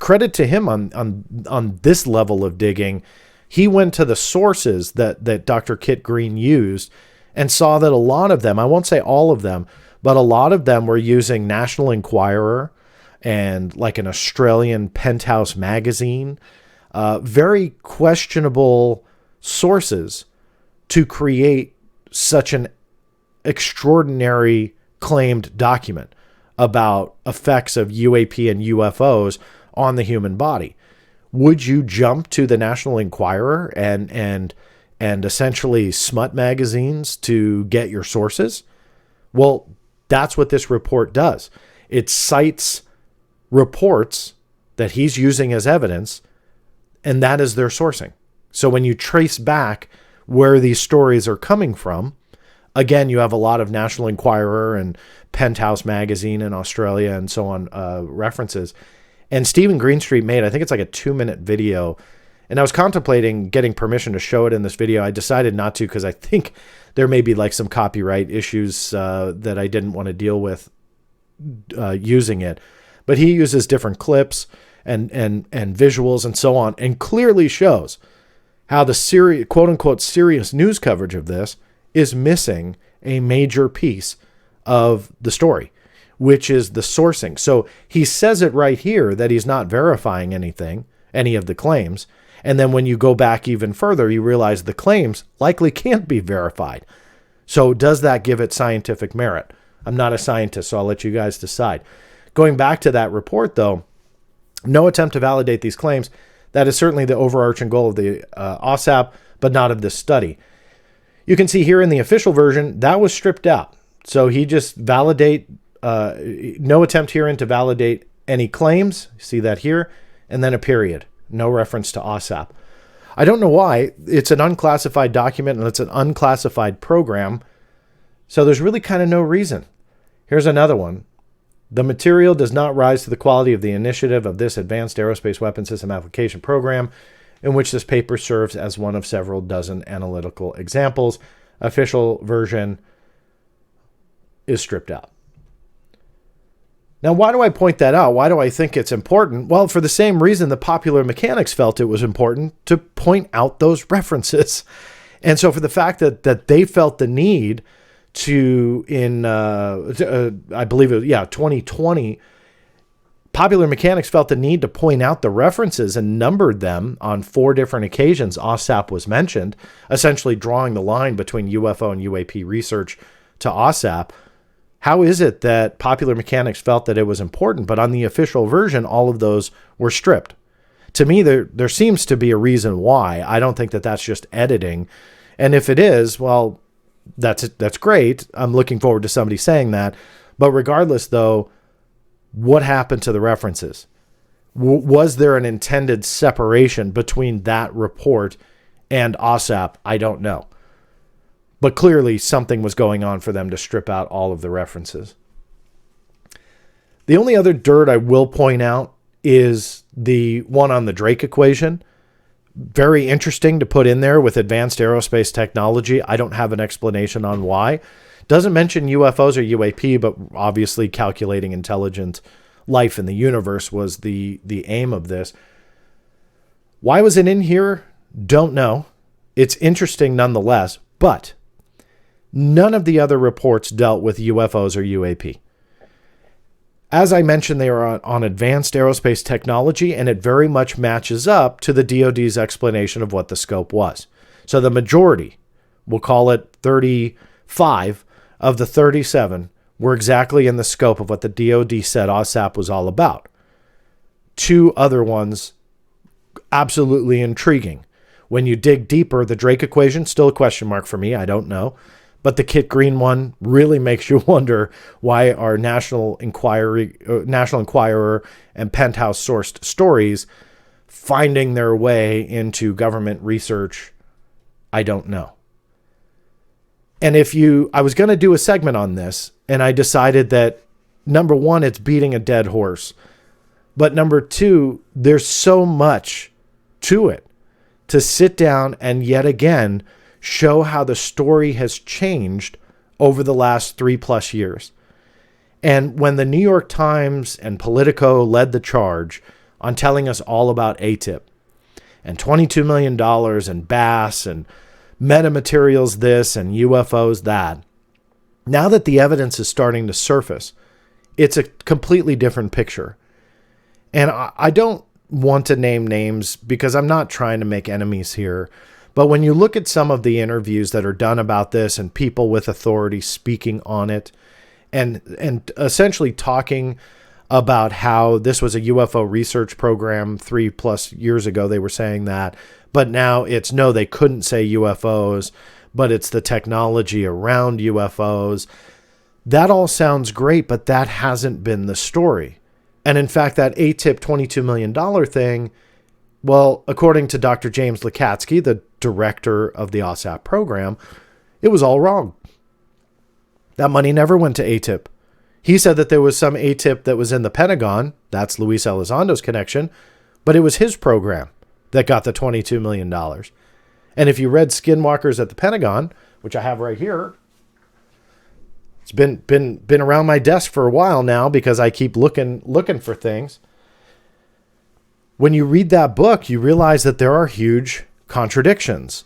Credit to him on this level of digging. He went to the sources that Dr. Kit Green used and saw that a lot of them, I won't say all of them, but a lot of them were using National Enquirer and like an Australian Penthouse magazine, very questionable sources to create such an extraordinary claimed document about effects of UAP and UFOs on the human body. Would you jump to the National Enquirer and essentially smut magazines to get your sources? Well, that's what this report does. It cites reports that he's using as evidence, and that is their sourcing. So when you trace back where these stories are coming from, again, you have a lot of National Enquirer and Penthouse magazine in Australia and so on references. And Stephen Greenstreet made, I think it's like a 2-minute video, and I was contemplating getting permission to show it in this video. I decided not to because I think there may be like some copyright issues that I didn't want to deal with using it. But he uses different clips and visuals and so on, and clearly shows how the quote unquote serious news coverage of this is missing a major piece of the story, which is the sourcing. So he says it right here that he's not verifying anything, any of the claims. And then when you go back even further, you realize the claims likely can't be verified. So does that give it scientific merit? I'm not a scientist, so I'll let you guys decide. Going back to that report, though, no attempt to validate these claims. That is certainly the overarching goal of the AWSAP, but not of this study. You can see here in the official version, that was stripped out. So he just no attempt herein to validate any claims. See that here? And then a period. No reference to AWSAP. I don't know why. It's an unclassified document and it's an unclassified program. So there's really kind of no reason. Here's another one. The material does not rise to the quality of the initiative of this advanced aerospace weapon system application program, in which this paper serves as one of several dozen analytical examples. Official version is stripped out. Now, why do I point that out? Why do I think it's important? Well, for the same reason the popular mechanics felt it was important to point out those references. And so for the fact that they felt the need to, I believe it was, 2020, Popular Mechanics felt the need to point out the references and numbered them on 4 different occasions. AWSAP was mentioned, essentially drawing the line between UFO and UAP research to AWSAP. How is it that Popular Mechanics felt that it was important, but on the official version, all of those were stripped? To me, there seems to be a reason why. I don't think that that's just editing. And if it is, well, that's great. I'm looking forward to somebody saying that. But regardless, though, what happened to the references? Was there an intended separation between that report and AWSAP? I don't know. But clearly something was going on for them to strip out all of the references. The only other dirt I will point out is the one on the Drake equation. Very interesting to put in there with advanced aerospace technology. I don't have an explanation on why. Doesn't mention UFOs or UAP, but obviously calculating intelligent life in the universe was the aim of this. Why was it in here? Don't know. It's interesting nonetheless, but none of the other reports dealt with UFOs or UAP. As I mentioned, they are on advanced aerospace technology, and it very much matches up to the DoD's explanation of what the scope was. So the majority, we'll call it 35 of the 37, were exactly in the scope of what the DoD said AWSAP was all about. 2 other ones, absolutely intriguing. When you dig deeper, the Drake equation, still a question mark for me, I don't know. But the Kit Green one really makes you wonder why our National Enquirer and Penthouse sourced stories finding their way into government research. I don't know. And I was going to do a segment on this, and I decided that, number one, it's beating a dead horse. But number 2, there's so much to it to sit down and yet again show how the story has changed over the last 3+ years. And when the New York Times and Politico led the charge on telling us all about ATIP and $22 million and BASS and metamaterials this and UFOs that, now that the evidence is starting to surface, it's a completely different picture. And I don't want to name names because I'm not trying to make enemies here. But when you look at some of the interviews that are done about this and people with authority speaking on it and essentially talking about how this was a UFO research program 3+ years ago, they were saying that, but now it's no, they couldn't say UFOs, but it's the technology around UFOs. That all sounds great, but that hasn't been the story. And in fact, that ATIP $22 million thing, well, according to Dr. James Lakatsky, the director of the AWSAP program, it was all wrong. That money never went to ATIP. He said that there was some ATIP that was in the Pentagon. That's Luis Elizondo's connection. But it was his program that got the $22 million. And if you read Skinwalkers at the Pentagon, which I have right here, it's been around my desk for a while now because I keep looking for things. When you read that book, you realize that there are huge contradictions.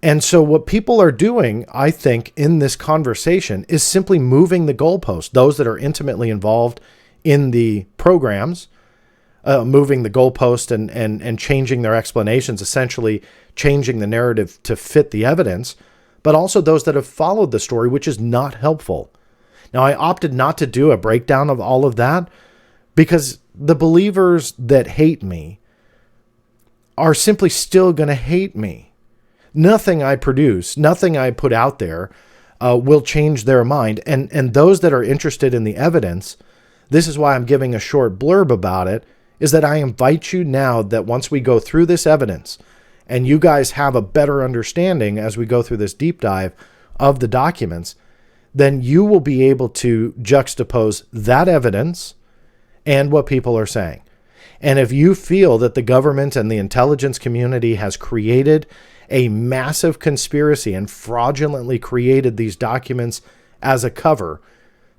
And so what people are doing, I think, in this conversation is simply moving the goalpost. Those that are intimately involved in the programs, moving the goalpost and changing their explanations, essentially changing the narrative to fit the evidence, but also those that have followed the story, which is not helpful. Now, I opted not to do a breakdown of all of that because the believers that hate me are simply still going to hate me. Nothing I produce, nothing I put out there will change their mind. And those that are interested in the evidence, this is why I'm giving a short blurb about it, is that I invite you now that once we go through this evidence and you guys have a better understanding as we go through this deep dive of the documents, then you will be able to juxtapose that evidence and what people are saying. And if you feel that the government and the intelligence community has created a massive conspiracy and fraudulently created these documents as a cover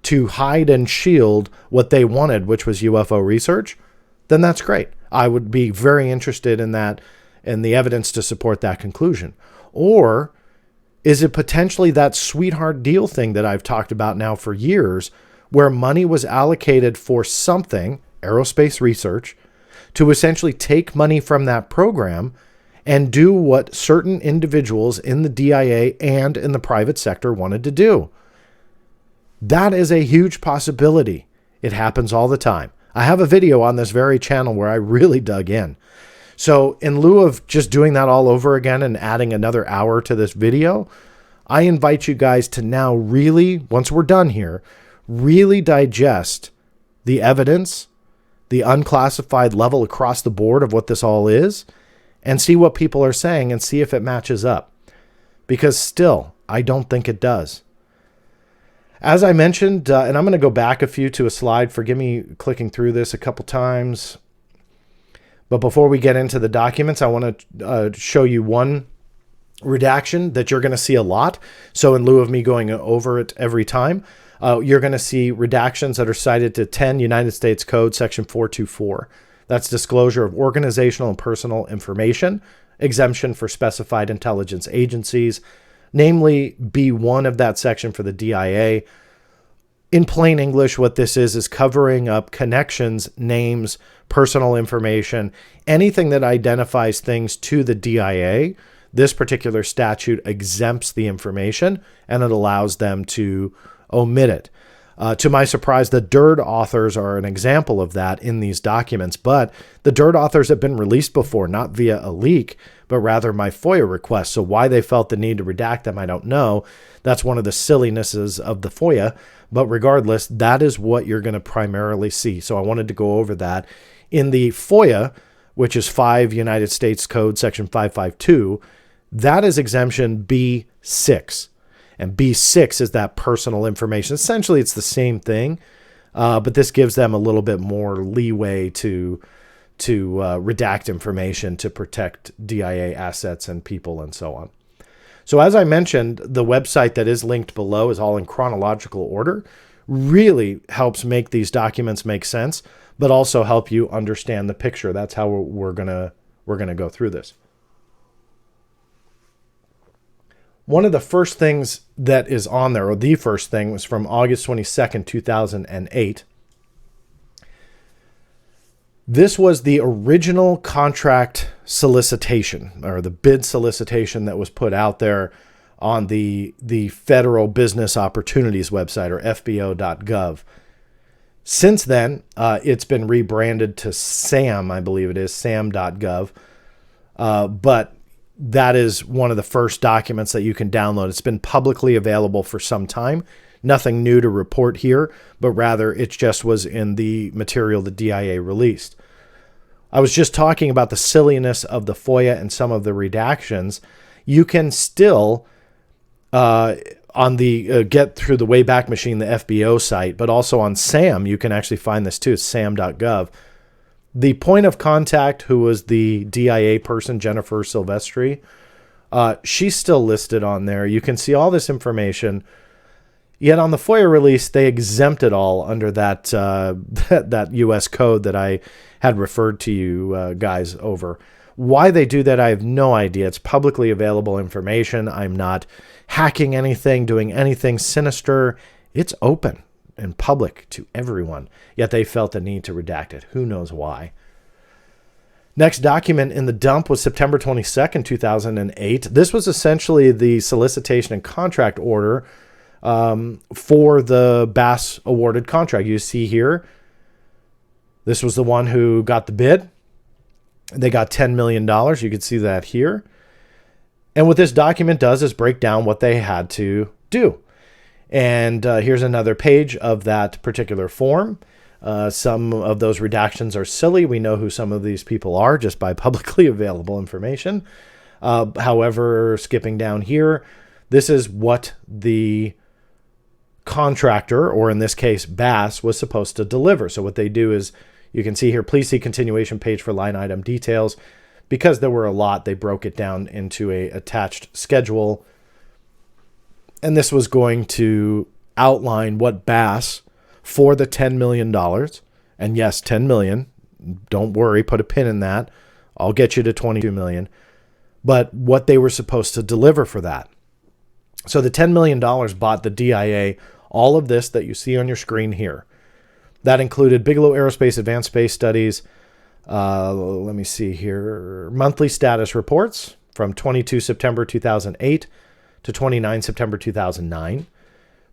to hide and shield what they wanted, which was UFO research, then that's great. I would be very interested in that and the evidence to support that conclusion. Or is it potentially that sweetheart deal thing that I've talked about now for years, where money was allocated for something, aerospace research, to essentially take money from that program and do what certain individuals in the DIA and in the private sector wanted to do? That is a huge possibility. It happens all the time. I have a video on this very channel where I really dug in. So in lieu of just doing that all over again and adding another hour to this video, I invite you guys to now really, once we're done here, really digest the evidence, the unclassified level across the board of what this all is, and see what people are saying and see if it matches up. Because still, I don't think it does. As I mentioned, and I'm going to go back to a slide. Forgive me clicking through this a couple times. But before we get into the documents, I want to show you one redaction that you're going to see a lot. So in lieu of me going over it every time, you're going to see redactions that are cited to 10 United States Code, Section 424. That's disclosure of organizational and personal information, exemption for specified intelligence agencies, namely B1 of that section for the DIA. In plain English, what this is covering up connections, names, personal information, anything that identifies things to the DIA. This particular statute exempts the information and it allows them to omit it. To my surprise, the DIRD authors are an example of that in these documents, but the DIRD authors have been released before, not via a leak, but rather my FOIA request. So why they felt the need to redact them, I don't know. That's one of the sillinesses of the FOIA, but regardless, that is what you're going to primarily see. So I wanted to go over that. In the FOIA, which is 5 United States Code, Section 552, that is exemption B6. And B6 is that personal information. Essentially, it's the same thing, but this gives them a little bit more leeway to redact information to protect DIA assets and people and so on. So as I mentioned, the website that is linked below is all in chronological order. Really helps make these documents make sense, but also help you understand the picture. That's how we're gonna go through this. One of the first things that is on there, or the first thing, was from August 22nd, 2008. This was the original contract solicitation, or the bid solicitation that was put out there on the Federal Business Opportunities website, or FBO.gov. Since then, it's been rebranded to SAM, I believe it is, SAM.gov. But that is one of the first documents that you can download. It's been publicly available for some time. nothing new to report here, but rather it just was in the material the DIA released. I was just talking about the silliness of the FOIA and some of the redactions. You can still, on the Get Through the Wayback Machine, the FBO site, but also on SAM, you can actually find this too. It's sam.gov. The point of contact, who was the DIA person, Jennifer Silvestri, she's still listed on there. You can see all this information. Yet on the FOIA release, they exempt it all under that that U.S. code that I had referred to you guys over. Why they do that, I have no idea. It's publicly available information. I'm not hacking anything, doing anything sinister. It's open and public to everyone. Yet they felt the need to redact it. Who knows why? Next document in the dump was September 22nd, 2008. This was essentially the solicitation and contract order for the Bass awarded contract. You see here, this was the one who got the bid. They got $10 million. You can see that here. And what this document does is break down what they had to do. And here's another page of that particular form. Some of those redactions are silly. We know who some of these people are just by publicly available information. However, skipping down here, this is what the contractor, or in this case, Bass, was supposed to deliver. So what they do is, you can see here, please see continuation page for line item details. Because there were a lot, they broke it down into a attached schedule. And this was going to outline what Bass, for the $10 million, and yes, $10 million, don't worry, put a pin in that. I'll get you to $22 million. But what they were supposed to deliver for that. So the $10 million bought the DIA all of this that you see on your screen here. That included Bigelow Aerospace Advanced Space Studies. Let me see here. Monthly status reports from 22 September 2008 to 29 September 2009.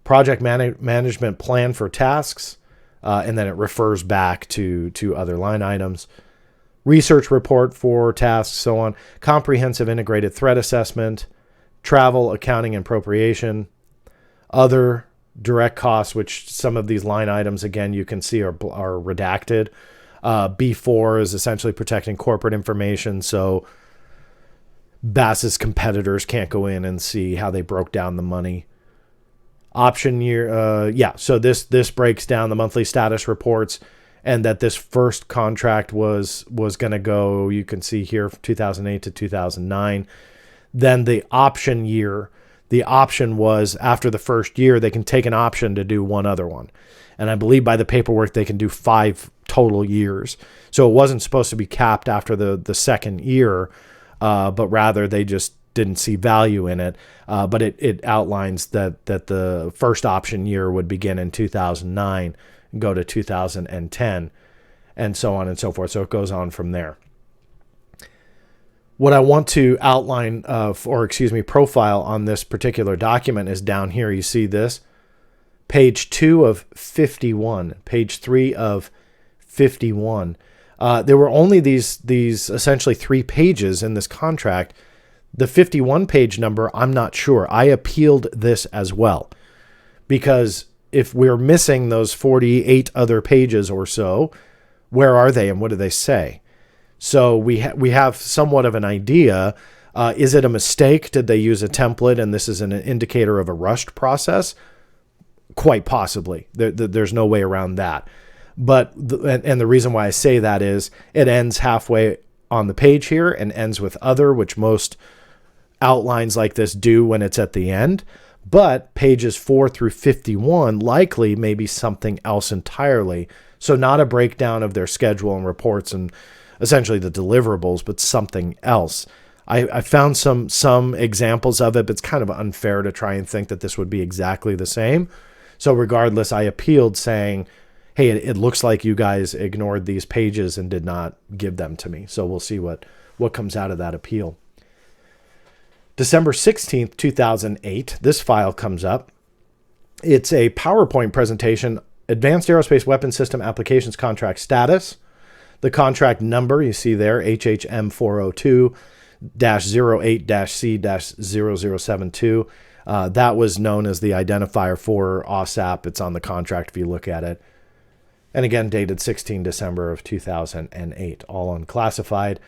Project management plan for tasks. And then it refers back to other line items. Research report for tasks, so on. Comprehensive integrated threat assessment. Travel, accounting, and appropriation. Other direct costs, which some of these line items, again, you can see are redacted. B4 is essentially protecting corporate information, so Bass's competitors can't go in and see how they broke down the money. Option year, so this breaks down the monthly status reports, and that this first contract was going to go, you can see here, 2008 to 2009. Then the option year, the option was after the first year, they can take an option to do one other one. And I believe by the paperwork, they can do 5 total years. So it wasn't supposed to be capped after the second year, but rather they just didn't see value in it. But it outlines that the first option year would begin in 2009 and go to 2010 and so on and so forth. So it goes on from there. What I want to outline, profile on this particular document is down here. You see this? Page 2 of 51, page 3 of 51. There were only these essentially 3 pages in this contract. The 51 page number, I'm not sure. I appealed this as well, because if we're missing those 48 other pages or so, where are they and what do they say? So we have somewhat of an idea. Is it a mistake? Did they use a template and this is an indicator of a rushed process? Quite possibly. There's no way around that. But the reason why I say that is it ends halfway on the page here and ends with other, which most outlines like this do when it's at the end. But pages 4 through 51 likely may be something else entirely. So not a breakdown of their schedule and reports and essentially the deliverables, but something else. I found some examples of it, but it's kind of unfair to try and think that this would be exactly the same. So regardless, I appealed saying, hey, it looks like you guys ignored these pages and did not give them to me. So we'll see what comes out of that appeal. December 16th, 2008, this file comes up. It's a PowerPoint presentation, Advanced Aerospace Weapon System Applications Contract Status. The contract number, you see there, HHM 402-08-C-0072. That was known as the identifier for AWSAP. It's on the contract if you look at it. And again, dated 16 December of 2008, all unclassified.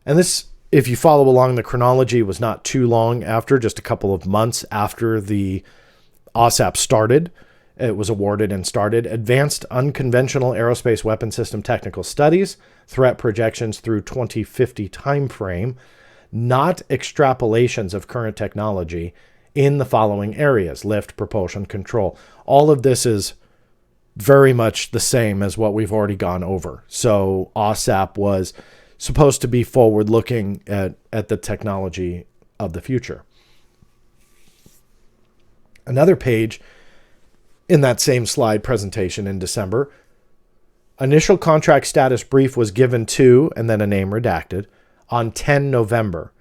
And this, if you follow along the chronology, was not too long after, just a couple of months after the AWSAP started. It was awarded and started. Advanced Unconventional Aerospace Weapon System Technical Studies, Threat Projections through 2050 timeframe, not extrapolations of current technology in the following areas: lift, propulsion, control. All of this is very much the same as what we've already gone over. So AWSAP was supposed to be forward-looking at the technology of the future. Another page in that same slide presentation in December, initial contract status brief was given to, and then a name redacted, on 10 November.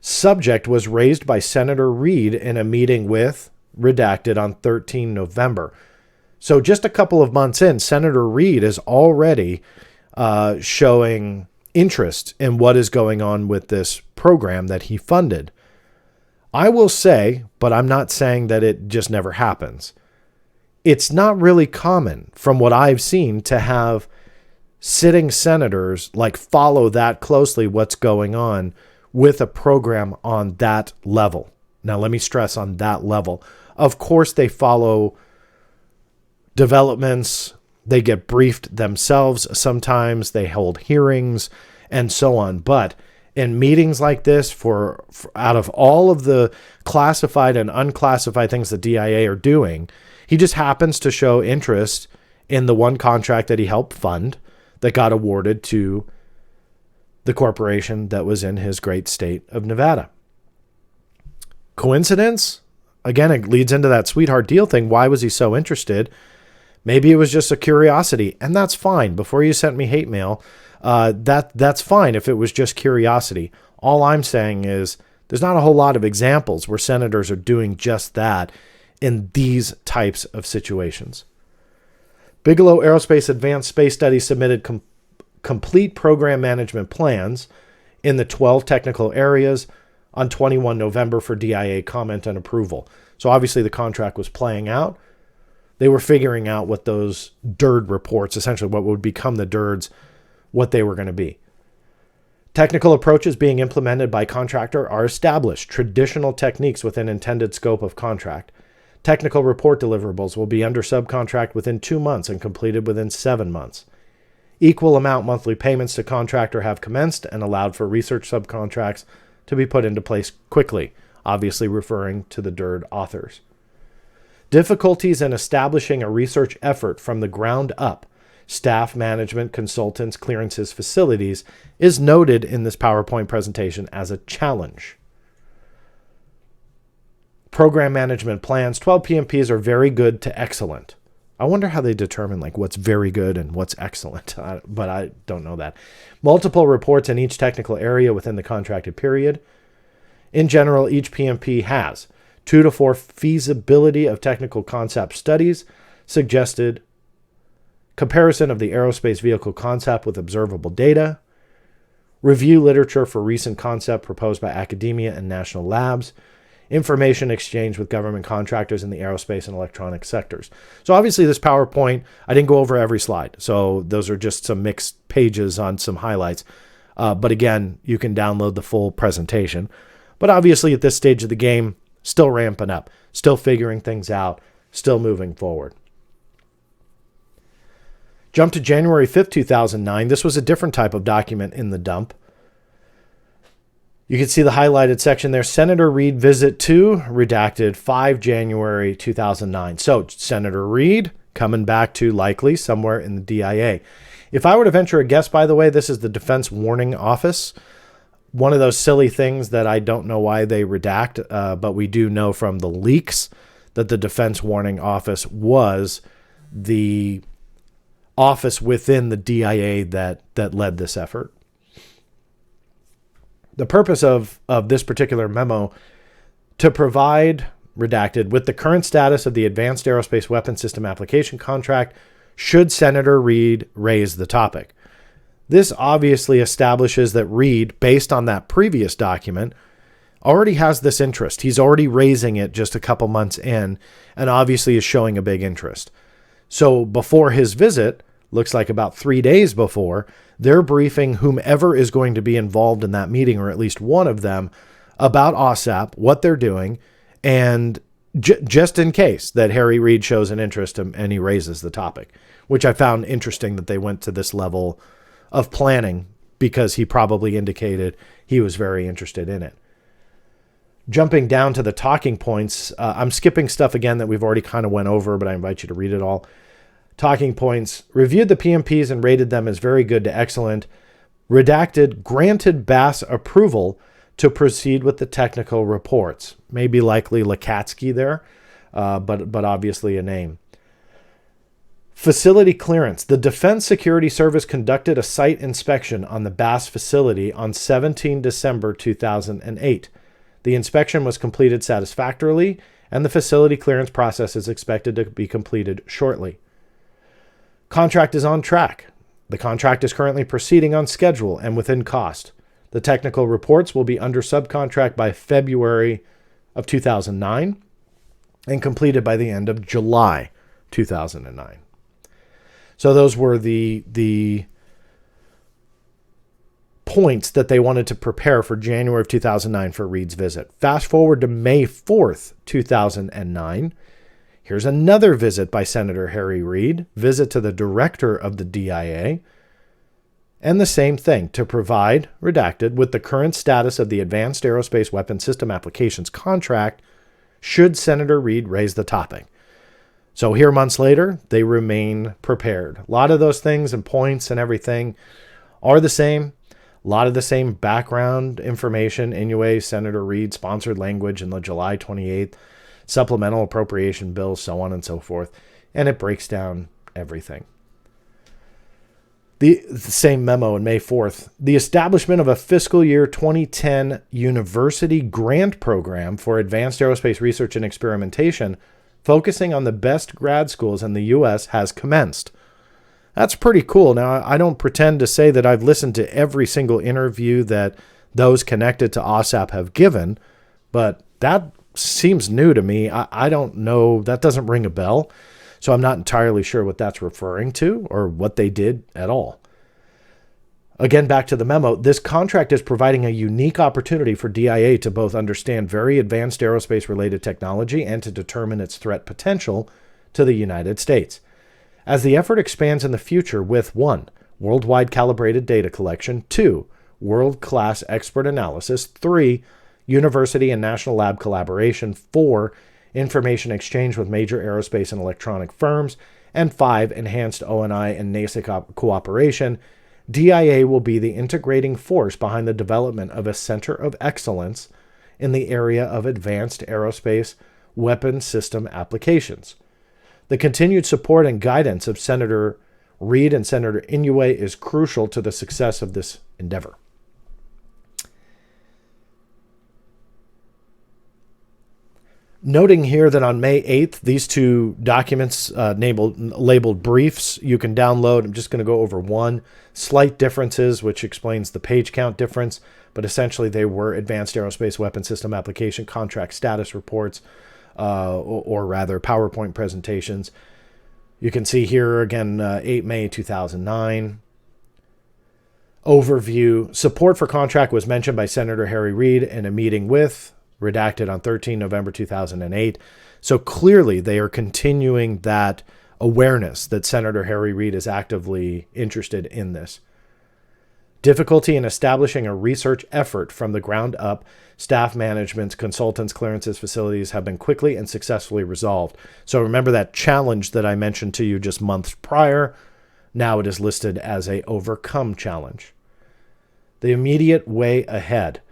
Subject was raised by Senator Reid in a meeting with, redacted, on 13 November. So just a couple of months in, Senator Reid is already showing interest in what is going on with this program that he funded. I will say, but I'm not saying that it just never happens. It's not really common, from what I've seen, to have sitting senators follow that closely what's going on with a program on that level. Now, let me stress on that level. Of course, they follow developments. They get briefed themselves. Sometimes they hold hearings and so on. But in meetings like this, for out of all of the classified and unclassified things the DIA are doing, he just happens to show interest in the one contract that he helped fund that got awarded to the corporation that was in his great state of Nevada. Coincidence? Again, it leads into that sweetheart deal thing. Why was he so interested? Maybe it was just a curiosity, and that's fine. Before you sent me hate mail, that's fine if it was just curiosity. All I'm saying is there's not a whole lot of examples where senators are doing just that in these types of situations. Bigelow Aerospace Advanced Space Studies submitted complete program management plans in the 12 technical areas on 21 November for DIA comment and approval. So obviously the contract was playing out. They were figuring out what those DIRD reports, essentially what would become the DIRDs, what they were going to be. Technical approaches being implemented by contractor are established. Traditional techniques within intended scope of contract. Technical report deliverables will be under subcontract within 2 months and completed within 7 months. Equal amount monthly payments to contractor have commenced and allowed for research subcontracts to be put into place quickly, obviously referring to the DIRD authors. Difficulties in establishing a research effort from the ground up, staff, management, consultants, clearances, facilities, is noted in this PowerPoint presentation as a challenge. Program management plans, 12 PMPs are very good to excellent. I wonder how they determine what's very good and what's excellent, but I don't know that. Multiple reports in each technical area within the contracted period. In general, each PMP has 2 to 4 feasibility of technical concept studies, suggested comparison of the aerospace vehicle concept with observable data, review literature for recent concept proposed by academia and national labs, information exchange with government contractors in the aerospace and electronic sectors. So obviously this PowerPoint, I didn't go over every slide. So those are just some mixed pages on some highlights. But again, you can download the full presentation. But obviously at this stage of the game, still ramping up, still figuring things out, still moving forward. Jump to January 5th, 2009. This was a different type of document in the dump. You can see the highlighted section there. Senator Reid visit to, redacted, 5 January 2009. So Senator Reid coming back to likely somewhere in the DIA. If I were to venture a guess, by the way, this is the Defense Warning Office. One of those silly things that I don't know why they redact, but we do know from the leaks that the Defense Warning Office was the office within the DIA that led this effort. The purpose of this particular memo to provide, redacted, with the current status of the Advanced Aerospace Weapon System Application Contract should Senator Reid raise the topic. This obviously establishes that Reid, based on that previous document, already has this interest. He's already raising it just a couple months in, and obviously is showing a big interest. So before his visit, looks like about 3 days before, they're briefing whomever is going to be involved in that meeting, or at least one of them, about AWSAP, what they're doing, and just in case that Harry Reid shows an interest and he raises the topic, which I found interesting that they went to this level of planning, because he probably indicated he was very interested in it. Jumping down to the talking points, I'm skipping stuff again that we've already kind of went over, but I invite you to read it all. Talking points: reviewed the PMPs and rated them as very good to excellent. Redacted, granted BAS approval to proceed with the technical reports. Maybe likely Lakatsky there, but obviously a name. Facility clearance. The Defense Security Service conducted a site inspection on the BAS facility on 17 December 2008. The inspection was completed satisfactorily, and the facility clearance process is expected to be completed shortly. Contract is on track. The contract is currently proceeding on schedule and within cost. The technical reports will be under subcontract by February of 2009 and completed by the end of July 2009. So those were the points that they wanted to prepare for January of 2009 for Reid's visit. Fast forward to May 4th, 2009. Here's another visit by Senator Harry Reid, visit to the director of the DIA, and the same thing, to provide, redacted, with the current status of the Advanced Aerospace Weapon System Applications contract, should Senator Reid raise the topic. So here, months later, they remain prepared. A lot of those things and points and everything are the same. A lot of the same background information. Anyway, Senator Reid sponsored language in the July 28th supplemental appropriation bill, so on and so forth. And it breaks down everything. The same memo in May 4th. The establishment of a fiscal year 2010 university grant program for advanced aerospace research and experimentation, focusing on the best grad schools in the U.S., has commenced. That's pretty cool. Now, I don't pretend to say that I've listened to every single interview that those connected to AWSAP have given, but that seems new to me. I don't know. That doesn't ring a bell. So I'm not entirely sure what that's referring to or what they did at all. Again, back to the memo, this contract is providing a unique opportunity for DIA to both understand very advanced aerospace-related technology and to determine its threat potential to the United States. As the effort expands in the future with 1. Worldwide calibrated data collection, 2. World-class expert analysis, 3. University and national lab collaboration, 4. Information exchange with major aerospace and electronic firms, and 5. Enhanced O&I and NASA cooperation, DIA will be the integrating force behind the development of a center of excellence in the area of advanced aerospace weapon system applications. The continued support and guidance of Senator Reid and Senator Inouye is crucial to the success of this endeavor. Noting here that on May 8th, these two documents labeled briefs you can download. I'm just going to go over one. Slight differences, which explains the page count difference, but essentially they were Advanced Aerospace Weapon System Application Contract Status Reports, or rather PowerPoint presentations. You can see here again, 8 May 2009. Overview. Support for contract was mentioned by Senator Harry Reid in a meeting with, redacted on 13 November 2008. So clearly they are continuing that awareness that Senator Harry Reid is actively interested in this. Difficulty in establishing a research effort from the ground up. Staff management, consultants, clearances, facilities have been quickly and successfully resolved. So remember that challenge that I mentioned to you just months prior. Now it is listed as a overcome challenge. The immediate way ahead.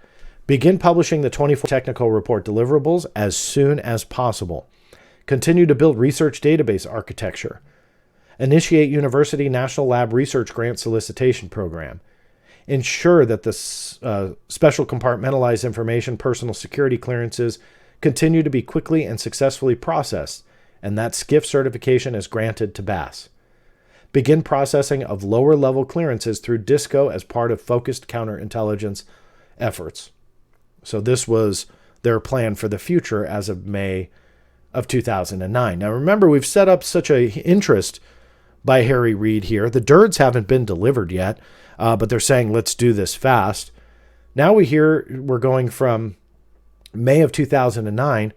Begin publishing the 24 technical report deliverables as soon as possible. Continue to build research database architecture. Initiate University National Lab Research Grant Solicitation Program. Ensure that the special compartmentalized information personal security clearances continue to be quickly and successfully processed, and that SCIF certification is granted to BAS. Begin processing of lower-level clearances through DISCO as part of focused counterintelligence efforts. So this was their plan for the future as of May of 2009. Now remember, we've set up such a interest by Harry Reid here. The DIRDs haven't been delivered yet, but they're saying, let's do this fast. Now we're going from May of 2009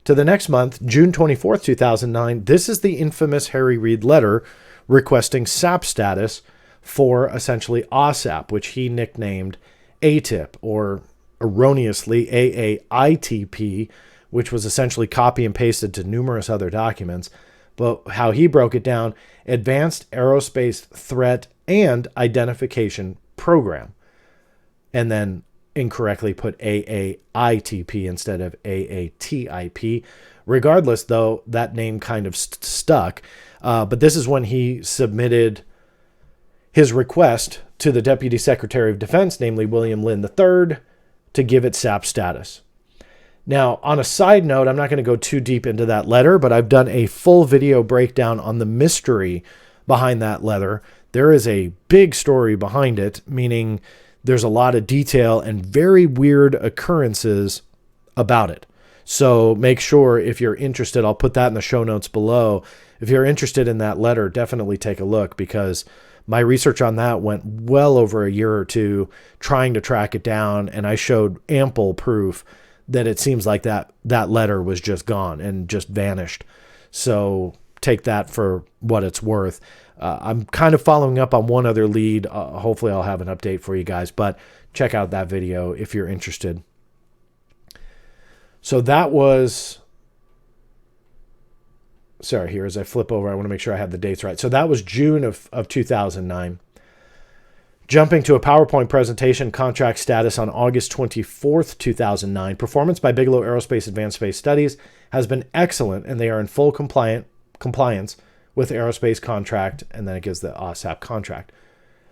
to the next month, June 24th, 2009. This is the infamous Harry Reid letter requesting SAP status for essentially AWSAP, which he nicknamed ATIP, or erroneously AAITP, which was essentially copy and pasted to numerous other documents. But how he broke it down, Advanced Aerospace Threat and Identification Program, and then incorrectly put AAITP instead of AATIP. Regardless, though, that name kind of stuck. But this is when he submitted his request to the Deputy Secretary of Defense, namely William Lynn III, to give it SAP status. Now, on a side note, I'm not going to go too deep into that letter, but I've done a full video breakdown on the mystery behind that letter. There is a big story behind it, meaning there's a lot of detail and very weird occurrences about it. So make sure, if you're interested, I'll put that in the show notes below. If you're interested in that letter, definitely take a look, because my research on that went well over a year or two trying to track it down, and I showed ample proof that it seems like that letter was just gone and just vanished. So take that for what it's worth. I'm kind of following up on one other lead. Hopefully I'll have an update for you guys, but check out that video if you're interested. So that was, sorry, here as I flip over, I want to make sure I have the dates right. So that was June of 2009. Jumping to a PowerPoint presentation, contract status on August 24th, 2009. Performance by Bigelow Aerospace Advanced Space Studies has been excellent, and they are in full compliance with Aerospace contract, and then it gives the AWSAP contract.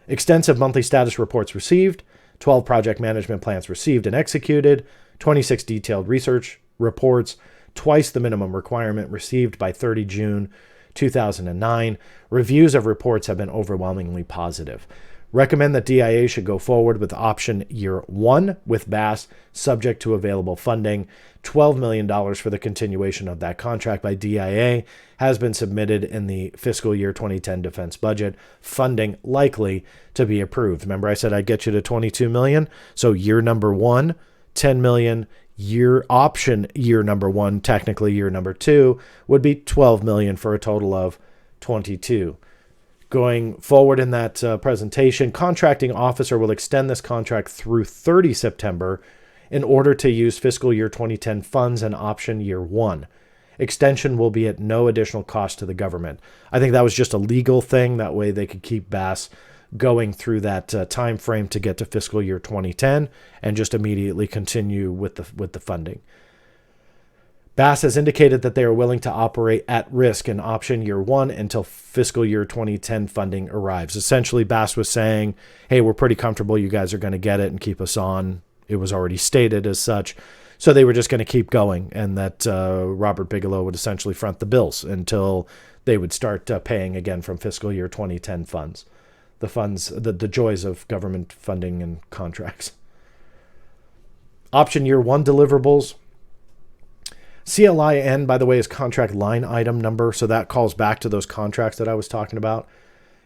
Extensive monthly status reports received, 12 project management plans received and executed, 26 detailed research reports, twice the minimum requirement received by 30 June 2009. Reviews of reports have been overwhelmingly positive. Recommend that DIA should go forward with option year 1 with BASS, subject to available funding. $12 million for the continuation of that contract by DIA has been submitted in the fiscal year 2010 defense budget. Funding likely to be approved. Remember, I said I'd get you to $22 million. So year number 1, $10 million. Year option year number 1, technically year number 2, would be $12 million for a total of $22. Going forward in that presentation, contracting officer will extend this contract through 30 September in order to use fiscal year 2010 funds and option year 1. Extension will be at no additional cost to the government. I think that was just a legal thing. That way they could keep BASS going through that time frame to get to fiscal year 2010 and just immediately continue with the funding. BASS has indicated that they are willing to operate at risk in option year 1 until fiscal year 2010 funding arrives. Essentially, BASS was saying, hey, we're pretty comfortable you guys are going to get it and keep us on. It was already stated as such. So they were just going to keep going, and that Robert Bigelow would essentially front the bills until they would start paying again from fiscal year 2010 funds. The funds, the joys of government funding and contracts. Option year 1 deliverables. CLIN, by the way, is contract line item number, so that calls back to those contracts that I was talking about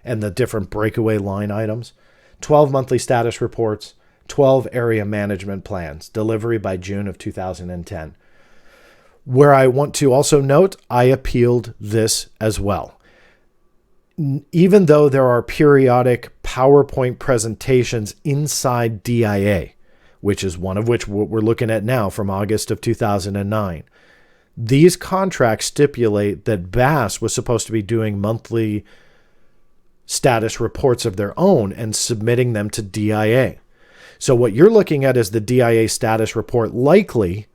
and the different breakaway line items. 12 monthly status reports, 12 area management plans, delivery by June of 2010. Where I want to also note, I appealed this as well. Even though there are periodic PowerPoint presentations inside DIA, which is one of which we're looking at now from August of 2009, these contracts stipulate that BASS was supposed to be doing monthly status reports of their own and submitting them to DIA. So what you're looking at is the DIA status report, likely,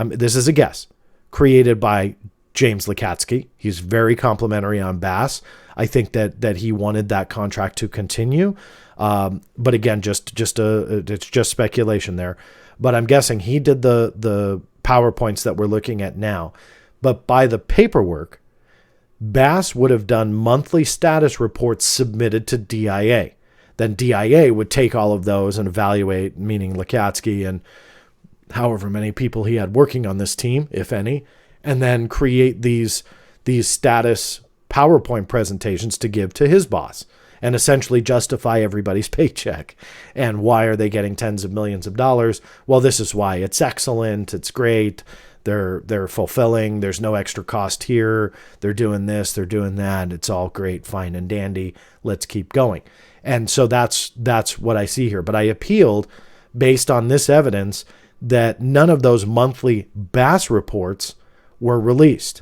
this is a guess, created by James Lakatsky. He's very complimentary on BASS. I think that he wanted that contract to continue. But again, it's just speculation there. But I'm guessing he did the PowerPoints that we're looking at now. But by the paperwork, BASS would have done monthly status reports submitted to DIA. Then DIA would take all of those and evaluate, meaning Lakatsky, and however many people he had working on this team, if any, and then create these status PowerPoint presentations to give to his boss and essentially justify everybody's paycheck. And why are they getting tens of millions of dollars? Well, this is why. It's excellent. It's great. They're fulfilling. There's no extra cost here. They're doing this. They're doing that. It's all great, fine and dandy. Let's keep going. And so that's what I see here. But I appealed based on this evidence that none of those monthly BAS reports were released.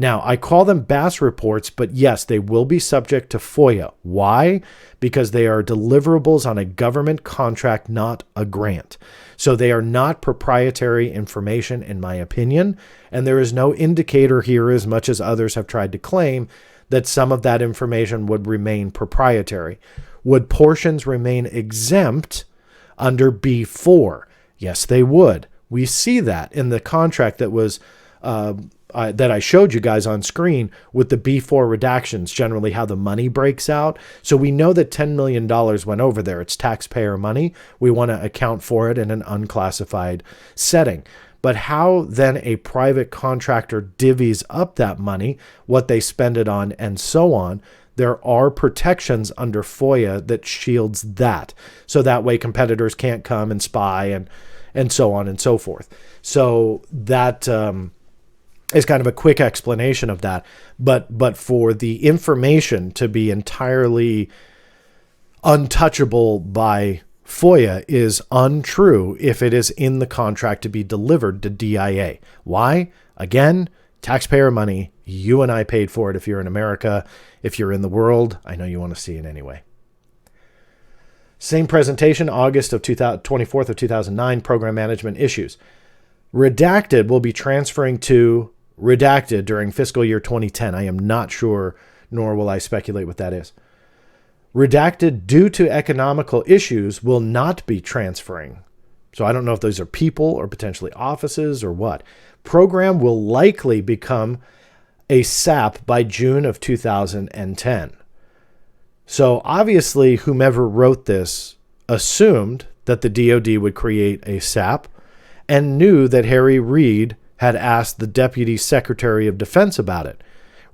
Now, I call them BAS reports, but yes, they will be subject to FOIA. Why? Because they are deliverables on a government contract, not a grant. So they are not proprietary information, in my opinion, and there is no indicator here, as much as others have tried to claim, that some of that information would remain proprietary. Would portions remain exempt under B4? Yes, they would. We see that in the contract that was that I showed you guys on screen with the B4 redactions, generally how the money breaks out. So we know that $10 million went over there. It's taxpayer money. We want to account for it in an unclassified setting. But how then a private contractor divvies up that money, what they spend it on, and so on, there are protections under FOIA that shields that. So that way competitors can't come and spy and so on and so forth. So that is kind of a quick explanation of that. But for the information to be entirely untouchable by FOIA is untrue if it is in the contract to be delivered to DIA. Why? Again, taxpayer money. You and I paid for it if you're in America. If you're in the world, I know you want to see it anyway. Same presentation, August of 24th of 2009, program management issues. Redacted will be transferring to redacted during fiscal year 2010. I am not sure, nor will I speculate what that is. Redacted due to economical issues will not be transferring. So I don't know if those are people or potentially offices or what. Program will likely become a SAP by June of 2010. So obviously, whomever wrote this assumed that the DoD would create a SAP and knew that Harry Reid had asked the Deputy Secretary of Defense about it.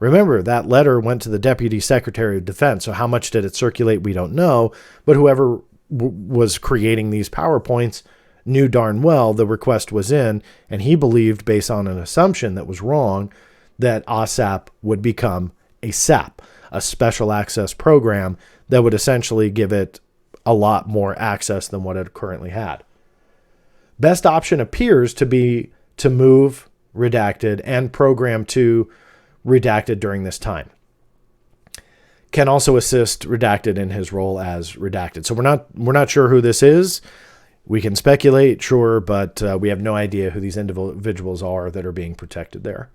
Remember, that letter went to the Deputy Secretary of Defense, so how much did it circulate, we don't know, but whoever was creating these PowerPoints knew darn well the request was in, and he believed, based on an assumption that was wrong, that AWSAP would become a SAP, a special access program that would essentially give it a lot more access than what it currently had. Best option appears to be to move redacted and program to redacted during this time. Can also assist redacted in his role as redacted. So we're not sure who this is. We can speculate, sure, but we have no idea who these individuals are that are being protected there.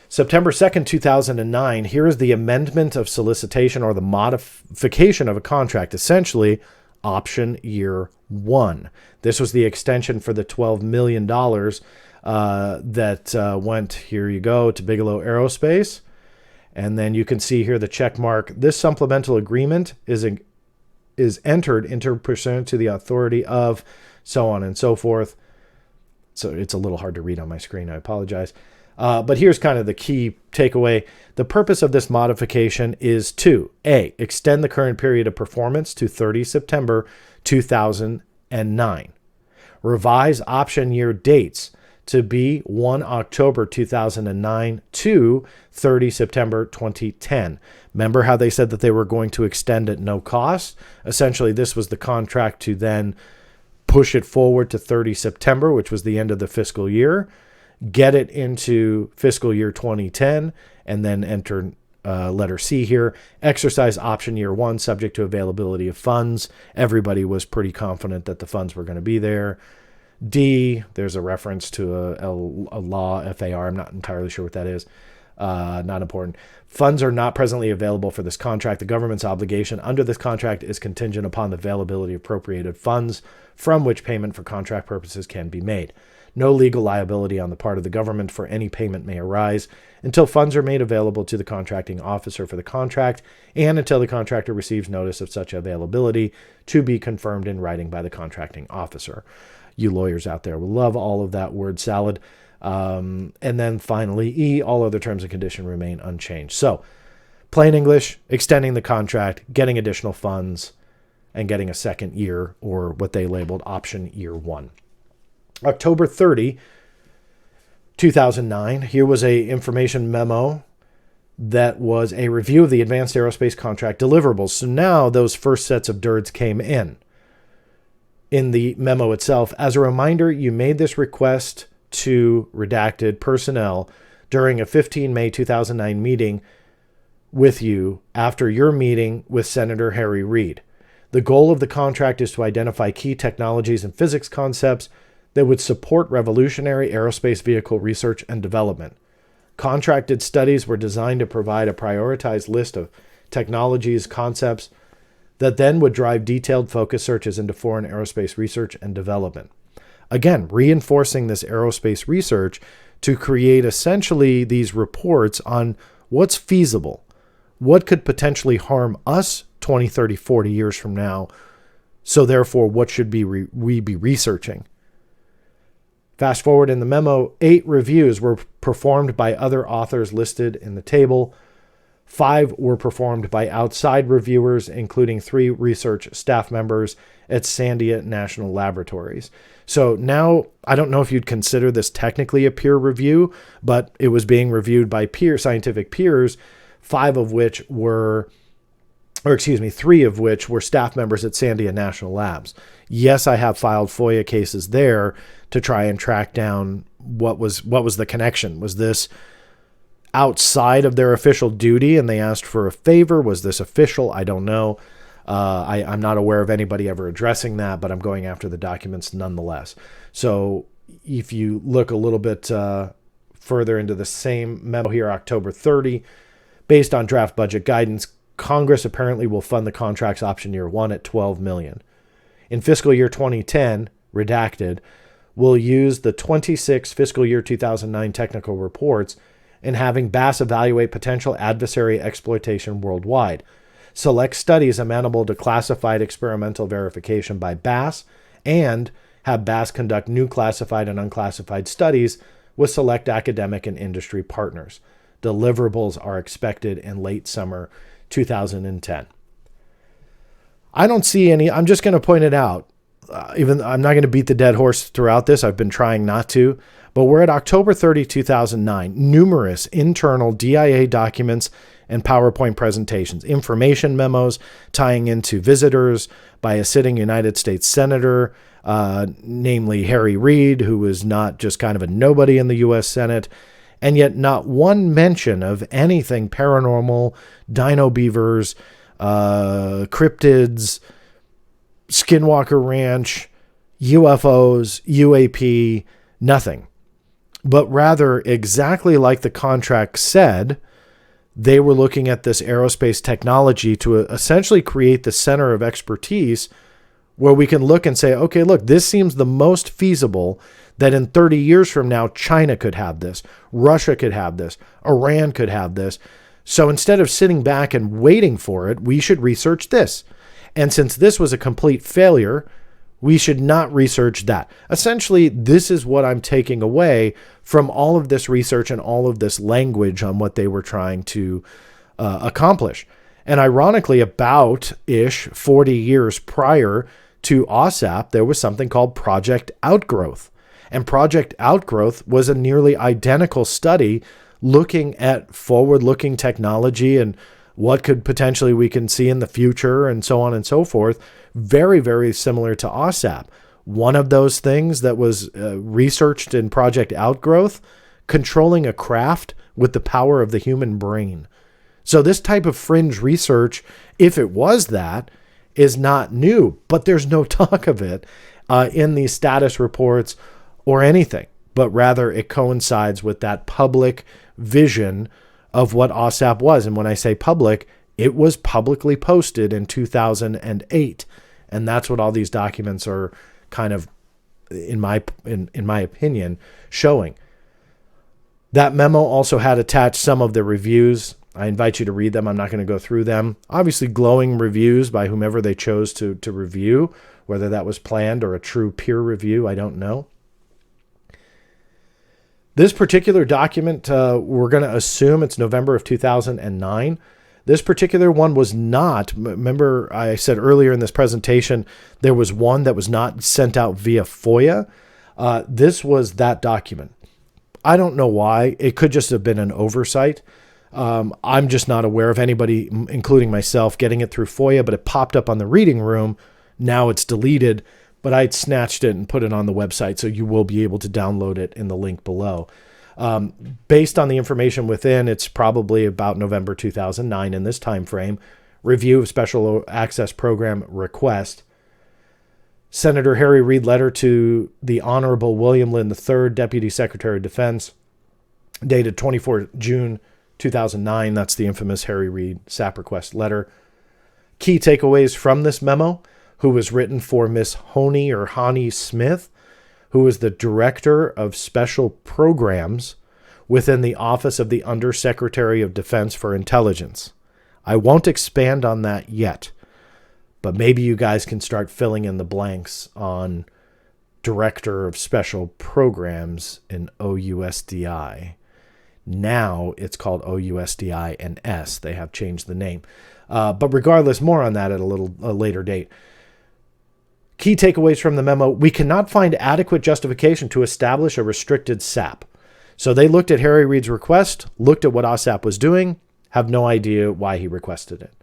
September 2nd, 2009, here is the amendment of solicitation or the modification of a contract, essentially option year 1. This was the extension for the $12 million that went, here you go, to Bigelow Aerospace. And then you can see here the check mark. This supplemental agreement is entered into pursuant to the authority of so on and so forth. So it's a little hard to read on my screen. I apologize. But here's kind of the key takeaway. The purpose of this modification is to A, extend the current period of performance to 30 September 2009. Revise option year dates to be 1 October 2009 to 30 September 2010. Remember how they said that they were going to extend at no cost? Essentially, this was the contract to then push it forward to 30 September, which was the end of the fiscal year, get it into fiscal year 2010, and then enter letter C here. Exercise option year 1 subject to availability of funds. Everybody was pretty confident that the funds were going to be there. D, there's a reference to a law, FAR. I'm not entirely sure what that is. Not important. Funds are not presently available for this contract. The government's obligation under this contract is contingent upon the availability of appropriated funds from which payment for contract purposes can be made. No legal liability on the part of the government for any payment may arise until funds are made available to the contracting officer for the contract and until the contractor receives notice of such availability to be confirmed in writing by the contracting officer. You lawyers out there will love all of that word salad. And then finally, E, all other terms and conditions remain unchanged. So plain English, extending the contract, getting additional funds, and getting a second year, or what they labeled option year 1. October 30, 2009, here was a information memo that was a review of the advanced aerospace contract deliverables. So now those first sets of DIRDs came in the memo itself. As a reminder, you made this request to redacted personnel during a 15 May 2009 meeting with you after your meeting with Senator Harry Reid. The goal of the contract is to identify key technologies and physics concepts that would support revolutionary aerospace vehicle research and development. Contracted studies were designed to provide a prioritized list of technologies, concepts that then would drive detailed focus searches into foreign aerospace research and development. Again, reinforcing this aerospace research to create essentially these reports on what's feasible, what could potentially harm us 20, 30, 40 years from now. So therefore, what should we be researching? Fast forward in the memo, 8 reviews were performed by other authors listed in the table. 5 were performed by outside reviewers, including 3 research staff members at Sandia National Laboratories. So now, I don't know if you'd consider this technically a peer review, but it was being reviewed by scientific peers, 3 of which were staff members at Sandia National Labs. Yes, I have filed FOIA cases there to try and track down what was the connection. Was this outside of their official duty and they asked for a favor? Was this official? I don't know. I'm not aware of anybody ever addressing that, but I'm going after the documents nonetheless. So if you look a little bit further into the same memo here, October 30, based on draft budget guidance, Congress apparently will fund the contract's option year 1 at $12 million. In fiscal year 2010, redacted, will use the 26 fiscal year 2009 technical reports in having BASS evaluate potential adversary exploitation worldwide. Select studies amenable to classified experimental verification by BASS, and have BASS conduct new classified and unclassified studies with select academic and industry partners. Deliverables are expected in late summer 2010. I don't see any. I'm just going to point it out. Even I'm not going to beat the dead horse throughout this. I've been trying not to. But we're at October 30, 2009. Numerous internal DIA documents and PowerPoint presentations, information memos tying into visitors by a sitting United States Senator, namely Harry Reid, who was not just kind of a nobody in the U.S. Senate, and yet not one mention of anything paranormal, dino beavers, cryptids, Skinwalker Ranch, UFOs, UAP, nothing. But rather, exactly like the contract said, they were looking at this aerospace technology to essentially create the center of expertise where we can look and say, okay, look, this seems the most feasible that in 30 years from now, China could have this, Russia could have this, Iran could have this. So instead of sitting back and waiting for it, we should research this. And since this was a complete failure, we should not research that. Essentially, this is what I'm taking away from all of this research and all of this language on what they were trying to accomplish. And ironically, about-ish 40 years prior to AWSAP, there was something called Project Outgrowth. And Project Outgrowth was a nearly identical study looking at forward-looking technology and what could potentially we can see in the future and so on and so forth. Very, very similar to AWSAP. One of those things that was researched in Project Outgrowth, controlling a craft with the power of the human brain. So this type of fringe research, if it was that, is not new, but there's no talk of it in these status reports or anything, but rather it coincides with that public vision of what AWSAP was. And when I say public, it was publicly posted in 2008. And that's what all these documents are kind of, in my opinion, showing. That memo also had attached some of the reviews I invite you to read them. I'm not going to go through them. Obviously, glowing reviews by whomever they chose to review, whether that was planned or a true peer review, I don't know. This particular document, we're going to assume it's November of 2009. This particular one was not, remember I said earlier in this presentation, there was one that was not sent out via FOIA. This was that document. I don't know why. It could just have been an oversight. I'm just not aware of anybody, including myself, getting it through FOIA, but it popped up on the reading room. Now it's deleted, but I'd snatched it and put it on the website, so you will be able to download it in the link below. Based on the information within, it's probably about November 2009 in this time frame. Review of Special Access Program request. Senator Harry Reid letter to the Honorable William Lynn III, Deputy Secretary of Defense, dated 24 June 2009. That's the infamous Harry Reid SAP request letter. Key takeaways from this memo, who was written for Miss Honey Smith, who was the Director of Special Programs within the Office of the Undersecretary of Defense for Intelligence. I won't expand on that yet, but maybe you guys can start filling in the blanks on Director of Special Programs in OUSDI. Now it's called OUSDI and S. They have changed the name. But regardless, more on that at a later date. Key takeaways from the memo: we cannot find adequate justification to establish a restricted SAP. So they looked at Harry Reid's request, looked at what AWSAP was doing, have no idea why he requested it.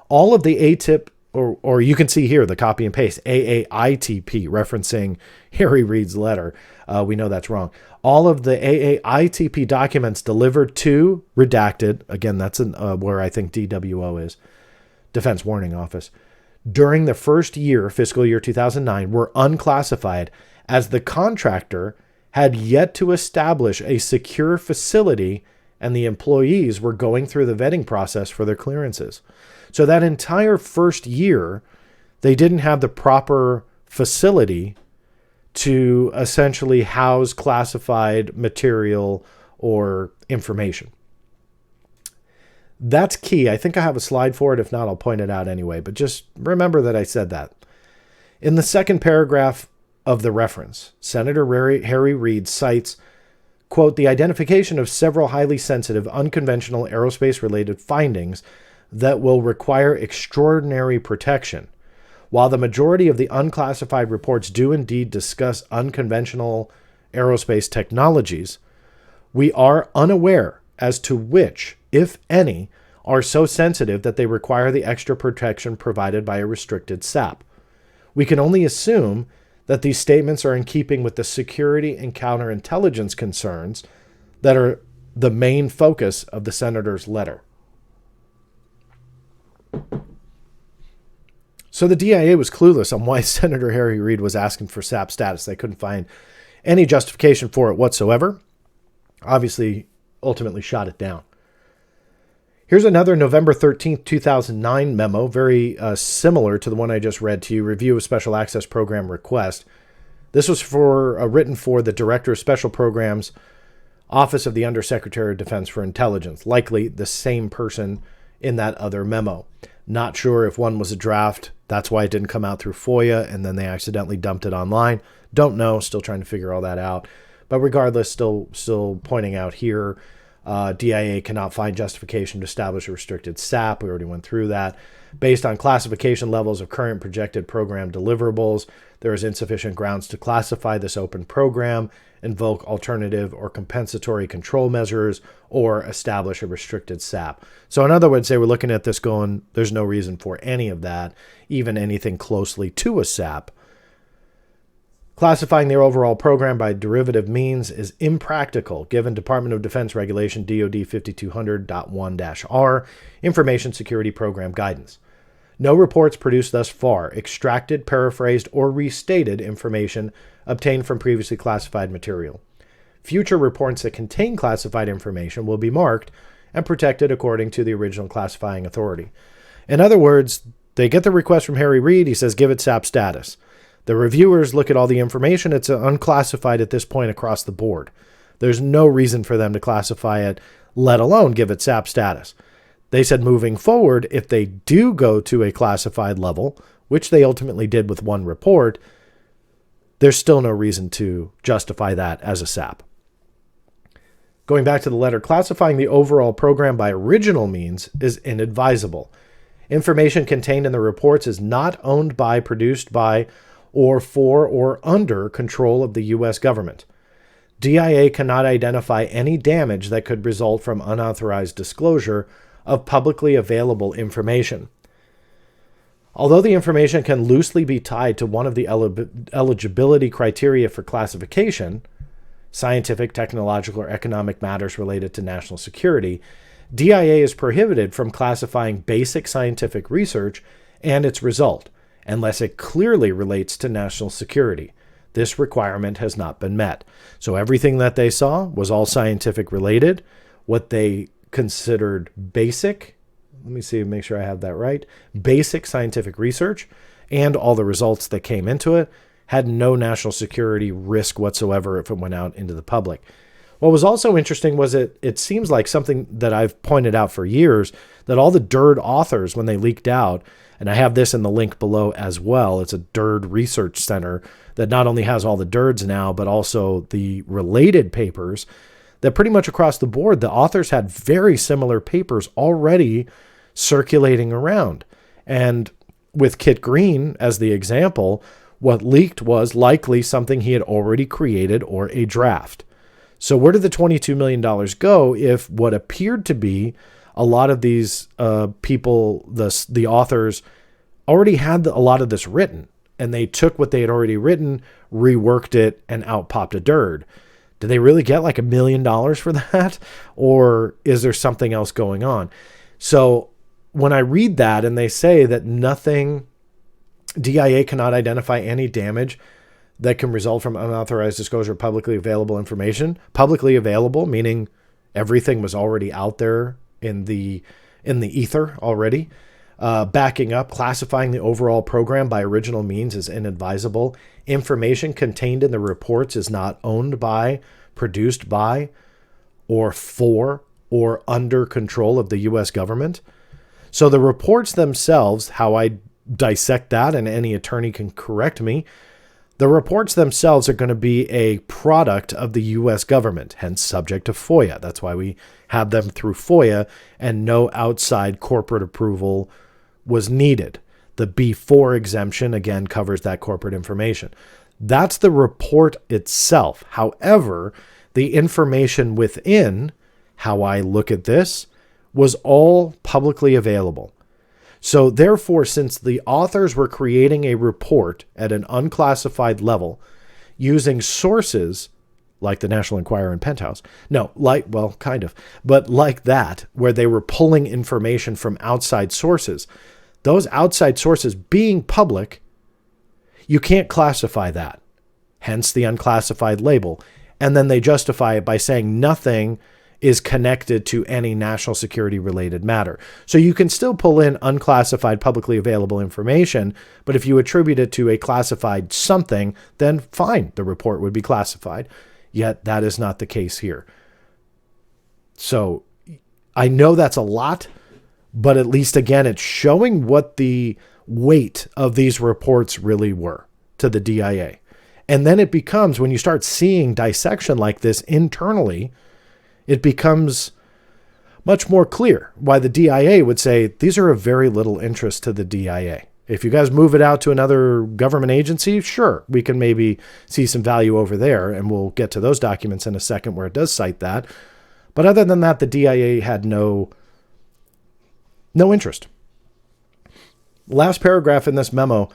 All of the ATIP, or you can see here the copy and paste, AAITP referencing Harry Reid's letter. We know that's wrong. All of the AAITP documents delivered to, redacted, again, that's where I think DWO is, Defense Warning Office, during the first year, fiscal year 2009, were unclassified, as the contractor had yet to establish a secure facility and the employees were going through the vetting process for their clearances. So that entire first year, they didn't have the proper facility to essentially house classified material or information. That's key. I think I have a slide for it. If not, I'll point it out anyway. But just remember that I said that. In the second paragraph of the reference, Senator Harry Reid cites, quote, the identification of several highly sensitive, unconventional aerospace-related findings that will require extraordinary protection. While the majority of the unclassified reports do indeed discuss unconventional aerospace technologies, we are unaware as to which, if any, are so sensitive that they require the extra protection provided by a restricted SAP. We can only assume that these statements are in keeping with the security and counterintelligence concerns that are the main focus of the senator's letter. So the DIA was clueless on why Senator Harry Reid was asking for SAP status. They couldn't find any justification for it whatsoever. Obviously, ultimately shot it down. Here's another November 13th, 2009 memo, very similar to the one I just read to you, Review of Special Access Program Request. This was written for the Director of Special Programs, Office of the Undersecretary of Defense for Intelligence, likely the same person in that other memo. Not sure if one was a draft, that's why it didn't come out through FOIA, and then they accidentally dumped it online. Don't know, still trying to figure all that out. But regardless, still pointing out here, DIA cannot find justification to establish a restricted SAP. We already went through that. Based on classification levels of current projected program deliverables, there is insufficient grounds to classify this open program, invoke alternative or compensatory control measures, or establish a restricted SAP. So in other words, they were looking at this going, there's no reason for any of that, even anything closely to a SAP. Classifying their overall program by derivative means is impractical given Department of Defense Regulation DoD 5200.1-R, Information Security Program Guidance. No reports produced thus far extracted, paraphrased, or restated information obtained from previously classified material. Future reports that contain classified information will be marked and protected according to the original classifying authority. In other words, they get the request from Harry Reid. He says, give it SAP status. The reviewers look at all the information. It's unclassified at this point across the board. There's no reason for them to classify it. let alone give it SAP status. They said moving forward, if they do go to a classified level, which they ultimately did with one report, there's still no reason to justify that as a SAP. Going back to the letter, classifying the overall program by original means is inadvisable. Information contained in the reports is not owned by, produced by, or for or under control of the U.S. government. DIA cannot identify any damage that could result from unauthorized disclosure of publicly available information. Although the information can loosely be tied to one of the eligibility criteria for classification, scientific, technological, or economic matters related to national security, DIA is prohibited from classifying basic scientific research and its result, unless it clearly relates to national security. This requirement has not been met. So everything that they saw was all scientific related. What they considered basic, let me see, make sure I have that right, basic scientific research and all the results that came into it had no national security risk whatsoever if it went out into the public. What was also interesting was it seems like something that I've pointed out for years, that all the DIRD authors, when they leaked out, and I have this in the link below as well, it's a DIRD research center that not only has all the DIRDs now, but also the related papers, that pretty much across the board, the authors had very similar papers already circulating around. And with Kit Green as the example, what leaked was likely something he had already created or a draft. So where did the $22 million go if what appeared to be a lot of these people, the authors, already had a lot of this written, and they took what they had already written, reworked it, and out popped a DIRD? Did they really get like $1 million for that? Or is there something else going on? So when I read that and they say that DIA cannot identify any damage that can result from unauthorized disclosure of publicly available information. Publicly available, meaning everything was already out there in the ether already. Backing up, classifying the overall program by original means is inadvisable. Information contained in the reports is not owned by, produced by, or for, or under control of the U.S. government. So the reports themselves, how I dissect that, and any attorney can correct me, the reports themselves are going to be a product of the U.S. government, hence subject to FOIA. That's why we have them through FOIA, and no outside corporate approval was needed. The B4 exemption, again, covers that corporate information. That's the report itself. However, the information within, how I look at this, was all publicly available. So therefore, since the authors were creating a report at an unclassified level using sources like the National Enquirer and Penthouse, kind of, but like that, where they were pulling information from outside sources, those outside sources being public, you can't classify that, hence the unclassified label. And then they justify it by saying nothing is connected to any national security related matter. So you can still pull in unclassified publicly available information, but if you attribute it to a classified something, then fine, the report would be classified. Yet that is not the case here. So I know that's a lot, but at least again, it's showing what the weight of these reports really were to the DIA. And then it becomes, when you start seeing dissection like this internally, it becomes much more clear why the DIA would say these are of very little interest to the DIA. If you guys move it out to another government agency, sure, we can maybe see some value over there, and we'll get to those documents in a second where it does cite that. But other than that, the DIA had no interest. Last paragraph in this memo,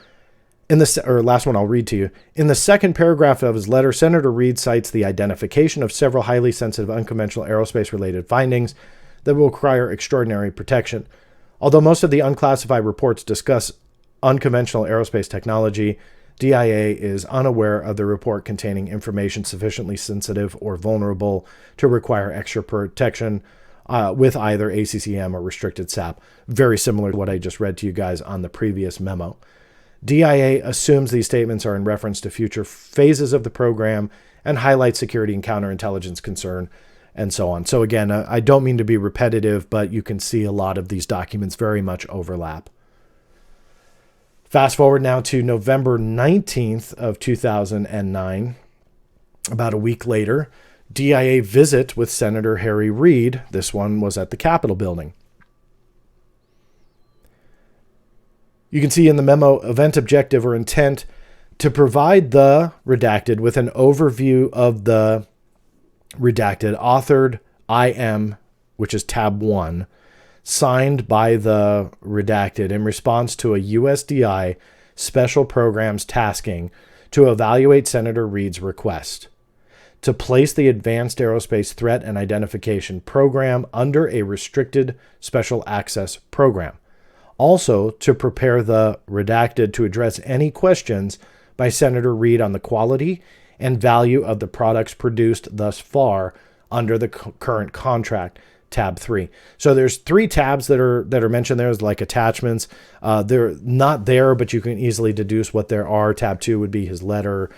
last one I'll read to you. In the second paragraph of his letter, Senator Reid cites the identification of several highly sensitive unconventional aerospace-related findings that will require extraordinary protection. Although most of the unclassified reports discuss unconventional aerospace technology, DIA is unaware of the report containing information sufficiently sensitive or vulnerable to require extra protection with either ACCM or restricted SAP, very similar to what I just read to you guys on the previous memo. DIA assumes these statements are in reference to future phases of the program and highlight security and counterintelligence concern and so on. So again, I don't mean to be repetitive, but you can see a lot of these documents very much overlap. Fast forward now to November 19th of 2009. About a week later, DIA visit with Senator Harry Reid. This one was at the Capitol building. You can see in the memo, event objective or intent to provide the redacted with an overview of the redacted, authored IM, which is tab 1, signed by the redacted in response to a USDI special programs tasking to evaluate Senator Reid's request to place the Advanced Aerospace Threat and Identification Program under a restricted special access program. Also, to prepare the redacted to address any questions by Senator Reid on the quality and value of the products produced thus far under the current contract, tab 3. So there's 3 tabs that are mentioned there as like attachments. They're not there, but you can easily deduce what there are. Tab 2 would be his letter.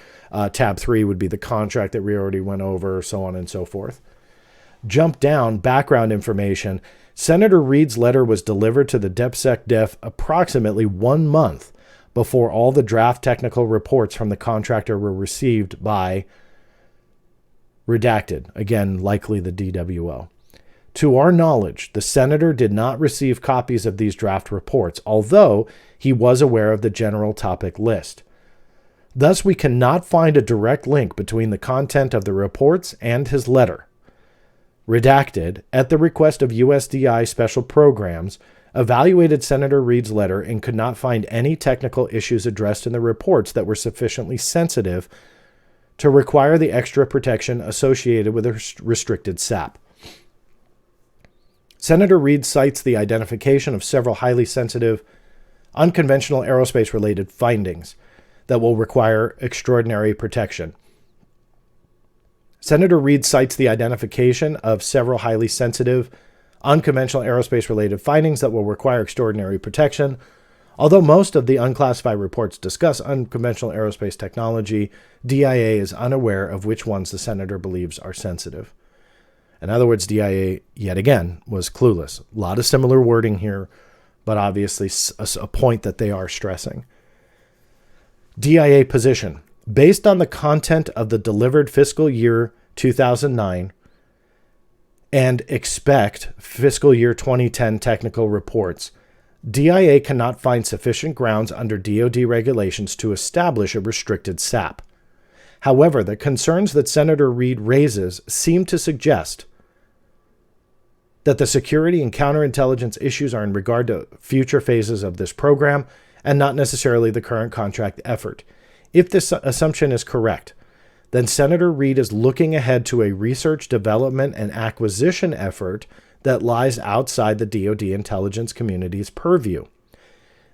Tab 3 would be the contract that we already went over, so on and so forth. Jump down, background information. Senator Reid's letter was delivered to the DepSecDef approximately 1 month before all the draft technical reports from the contractor were received by redacted, again, likely the DWO. To our knowledge, the senator did not receive copies of these draft reports, although he was aware of the general topic list. Thus, we cannot find a direct link between the content of the reports and his letter. Redacted, at the request of USDI Special Programs, evaluated Senator Reid's letter and could not find any technical issues addressed in the reports that were sufficiently sensitive to require the extra protection associated with a restricted SAP. Senator Reid cites the identification of several highly sensitive, unconventional aerospace-related findings that will require extraordinary protection. Senator Reid cites the identification of several highly sensitive, unconventional aerospace-related findings that will require extraordinary protection. Although most of the unclassified reports discuss unconventional aerospace technology, DIA is unaware of which ones the senator believes are sensitive. In other words, DIA, yet again, was clueless. A lot of similar wording here, but obviously a point that they are stressing. DIA position. Based on the content of the delivered fiscal year 2009 and expect fiscal year 2010 technical reports, DIA cannot find sufficient grounds under DoD regulations to establish a restricted SAP. However, the concerns that Senator Reid raises seem to suggest that the security and counterintelligence issues are in regard to future phases of this program and not necessarily the current contract effort. If this assumption is correct, then Senator Reid is looking ahead to a research, development, and acquisition effort that lies outside the DoD intelligence community's purview.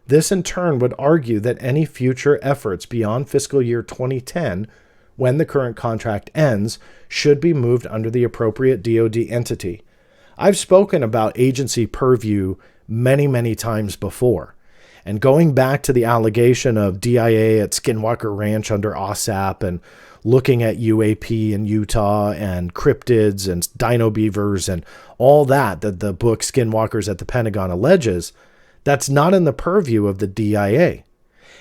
This in turn would argue that any future efforts beyond fiscal year 2010, when the current contract ends, should be moved under the appropriate DoD entity. I've spoken about agency purview many, many times before. And going back to the allegation of DIA at Skinwalker Ranch under AWSAP and looking at UAP in Utah and cryptids and dino beavers and all that the book Skinwalkers at the Pentagon alleges, that's not in the purview of the DIA.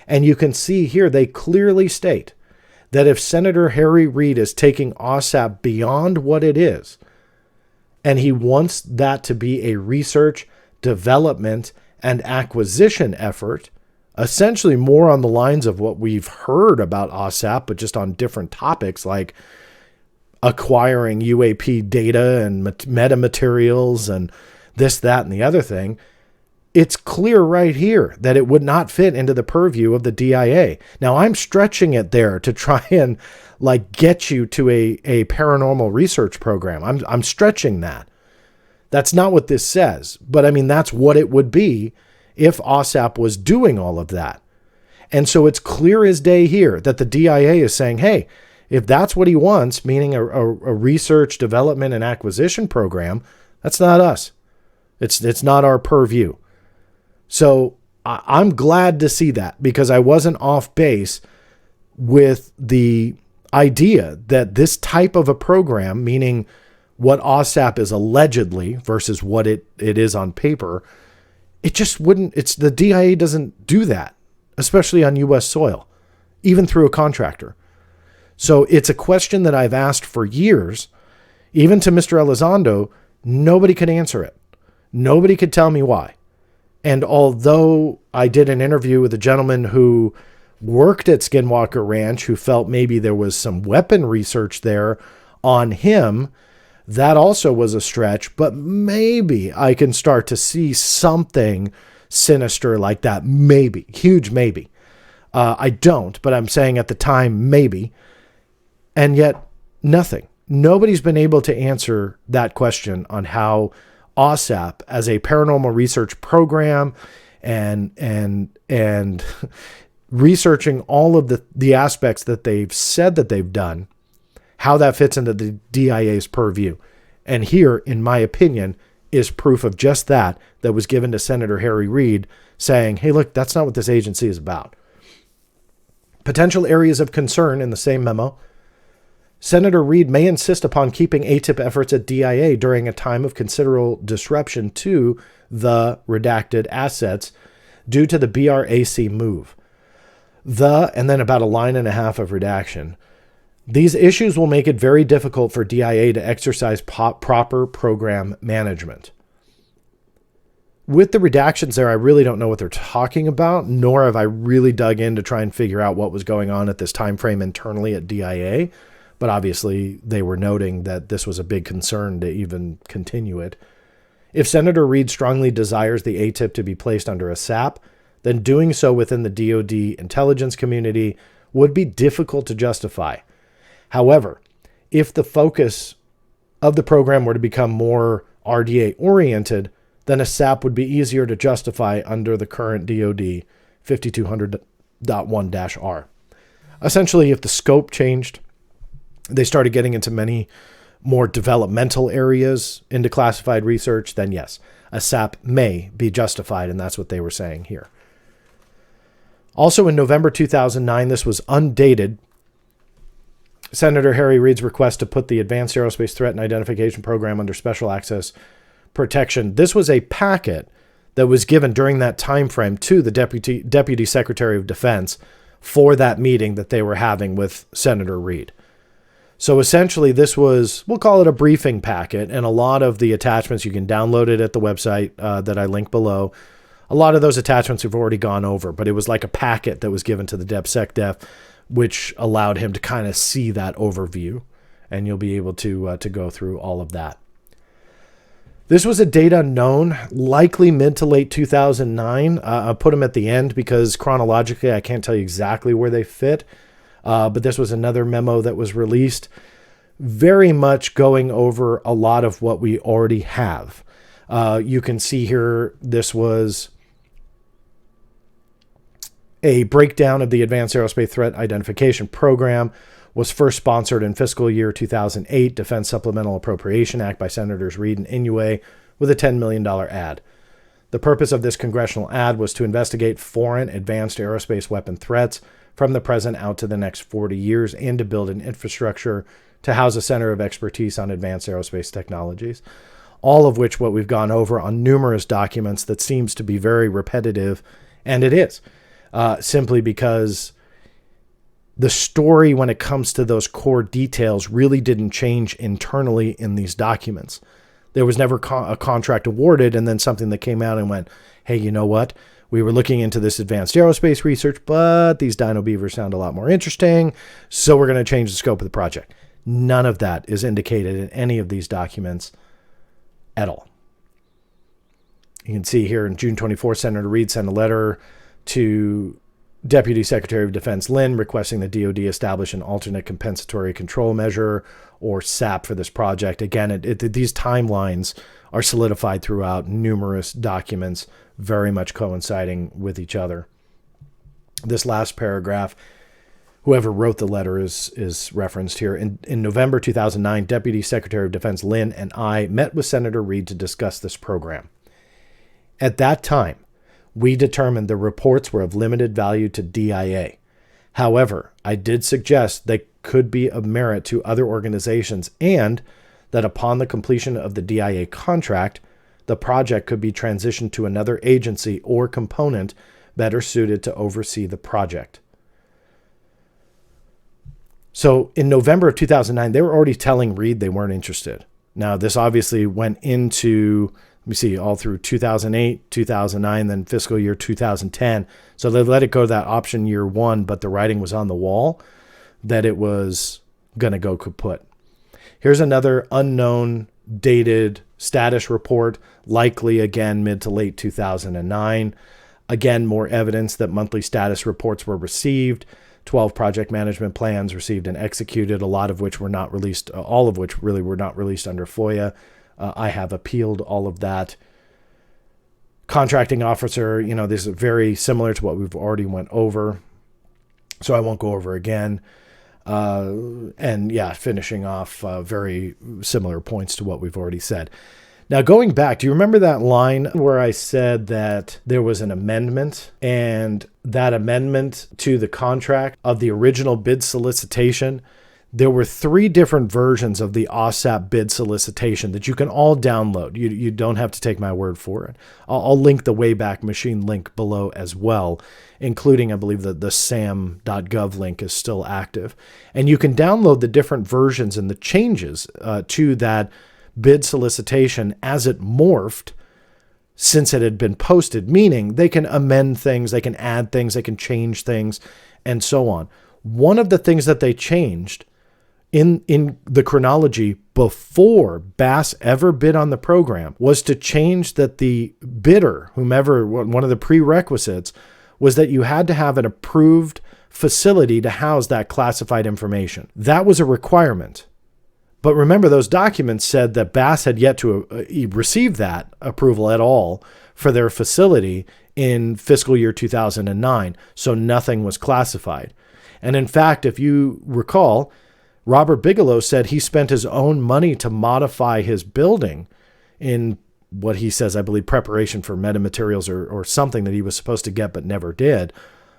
And you can see here they clearly state that if Senator Harry Reid is taking AWSAP beyond what it is, and he wants that to be a research, development, and acquisition effort, essentially more on the lines of what we've heard about AWSAP, but just on different topics like acquiring UAP data and metamaterials and this, that, and the other thing, it's clear right here that it would not fit into the purview of the DIA. Now, I'm stretching it there to try and get you to a paranormal research program. I'm stretching that. That's not what this says, but I mean, that's what it would be if AWSAP was doing all of that. And so it's clear as day here that the DIA is saying, hey, if that's what he wants, meaning a research, development, and acquisition program, that's not us. It's not our purview. So I'm glad to see that, because I wasn't off base with the idea that this type of a program, meaning what AWSAP is allegedly versus what it is on paper, it just wouldn't, the DIA doesn't do that, especially on U.S. soil, even through a contractor. So it's a question that I've asked for years, even to Mr. Elizondo. Nobody could answer it. Nobody could tell me why. And although I did an interview with a gentleman who worked at Skinwalker Ranch, who felt maybe there was some weapon research there on him, that also was a stretch, but maybe I can start to see something sinister like that. Maybe. Huge maybe. I don't, but I'm saying at the time, maybe. And yet, nothing. Nobody's been able to answer that question on how AWSAP, as a paranormal research program and researching all of the aspects that they've said that they've done, how that fits into the DIA's purview. And here, in my opinion, is proof of just that was given to Senator Harry Reid, saying, hey, look, that's not what this agency is about. Potential areas of concern in the same memo. Senator Reid may insist upon keeping ATIP efforts at DIA during a time of considerable disruption to the redacted assets due to the BRAC move. And then about a line and a half of redaction. These issues will make it very difficult for DIA to exercise proper program management. With the redactions there, I really don't know what they're talking about, nor have I really dug in to try and figure out what was going on at this time frame internally at DIA. But obviously, they were noting that this was a big concern to even continue it. If Senator Reid strongly desires the ATIP to be placed under a SAP, then doing so within the DoD intelligence community would be difficult to justify. However, if the focus of the program were to become more RDA-oriented, then a SAP would be easier to justify under the current DoD 5200.1-R. Essentially, if the scope changed, they started getting into many more developmental areas into classified research, then yes, a SAP may be justified, and that's what they were saying here. Also in November 2009, this was undated, Senator Harry Reid's request to put the Advanced Aerospace Threat and Identification Program under special access protection. This was a packet that was given during that time frame to the Deputy Secretary of Defense for that meeting that they were having with Senator Reid. So essentially, this was, we'll call it a briefing packet, and a lot of the attachments, you can download it at the website that I link below. A lot of those attachments have already gone over, but it was like a packet that was given to the DepSecDef, which allowed him to kind of see that overview, and you'll be able to go through all of that. This was a date unknown, likely mid to late 2009. I'll put them at the end because chronologically I can't tell you exactly where they fit. But this was another memo that was released, very much going over a lot of what we already have. You can see here, this was a breakdown of the Advanced Aerospace Threat Identification Program, was first sponsored in fiscal year 2008 Defense Supplemental Appropriation Act by Senators Reid and Inouye with a $10 million ad. The purpose of this congressional ad was to investigate foreign advanced aerospace weapon threats from the present out to the next 40 years and to build an infrastructure to house a center of expertise on advanced aerospace technologies. All of which what we've gone over on numerous documents that seems to be very repetitive, and it is, simply because the story when it comes to those core details really didn't change internally in these documents. There was never a contract awarded and then something that came out and went, hey, you know what? We were looking into this advanced aerospace research, but these dino beavers sound a lot more interesting, so we're going to change the scope of the project. None of that is indicated in any of these documents at all. You can see here in June 24, Senator Reid sent a letter to Deputy Secretary of Defense Lynn requesting the DoD establish an alternate compensatory control measure or SAP for this project. Again, these timelines are solidified throughout numerous documents, very much coinciding with each other. This last paragraph, whoever wrote the letter is referenced here. In November 2009, Deputy Secretary of Defense Lynn and I met with Senator Reid to discuss this program. At that time, we determined the reports were of limited value to DIA. However, I did suggest they could be of merit to other organizations and that upon the completion of the DIA contract, the project could be transitioned to another agency or component better suited to oversee the project. So in November of 2009, they were already telling Reid they weren't interested. Now, this obviously went into, let me see, all through 2008, 2009, then fiscal year 2010. So they let it go to that option year 1, but the writing was on the wall that it was going to go kaput. Here's another unknown dated status report, likely again mid to late 2009. Again, more evidence that monthly status reports were received. 12 project management plans received and executed, a lot of which were not released, all of which really were not released under FOIA. I have appealed all of that. Contracting officer, this is very similar to what we've already went over, so I won't go over again. And yeah, finishing off very similar points to what we've already said. Now, going back, do you remember that line where I said that there was an amendment, and that amendment to the contract of the original bid solicitation, there were 3 different versions of the AWSAP bid solicitation that you can all download. You don't have to take my word for it. I'll link the Wayback Machine link below as well, including, I believe, the sam.gov link is still active. And you can download the different versions and the changes to that bid solicitation as it morphed since it had been posted, meaning they can amend things, they can add things, they can change things, and so on. One of the things that they changed in the chronology before Bass ever bid on the program was to change that the bidder, whomever, one of the prerequisites was that you had to have an approved facility to house that classified information. That was a requirement. But remember, those documents said that Bass had yet to receive that approval at all for their facility in fiscal year 2009, so nothing was classified. And in fact, if you recall, Robert Bigelow said he spent his own money to modify his building in what he says, I believe, preparation for metamaterials or something that he was supposed to get but never did.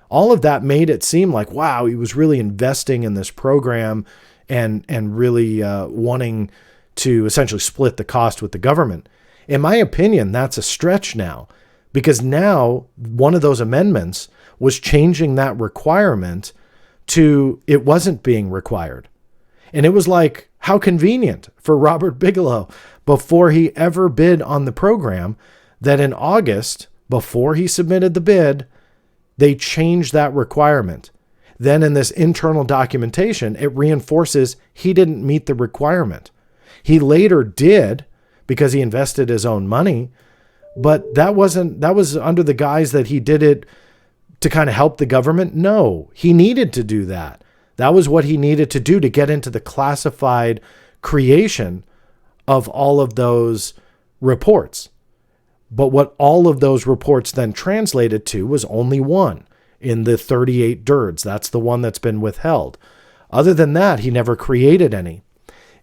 All of that made it seem like, wow, he was really investing in this program and really wanting to essentially split the cost with the government. In my opinion, that's a stretch now, because now one of those amendments was changing that requirement to it wasn't being required. And it was like, how convenient for Robert Bigelow before he ever bid on the program that in August, before he submitted the bid, they changed that requirement. Then in this internal documentation, it reinforces he didn't meet the requirement. He later did because he invested his own money, but that was under the guise that he did it to kind of help the government. No, he needed to do that. That was what he needed to do to get into the classified creation of all of those reports. But what all of those reports then translated to was only one in the 38 DIRDs. That's the one that's been withheld. Other than that, he never created any.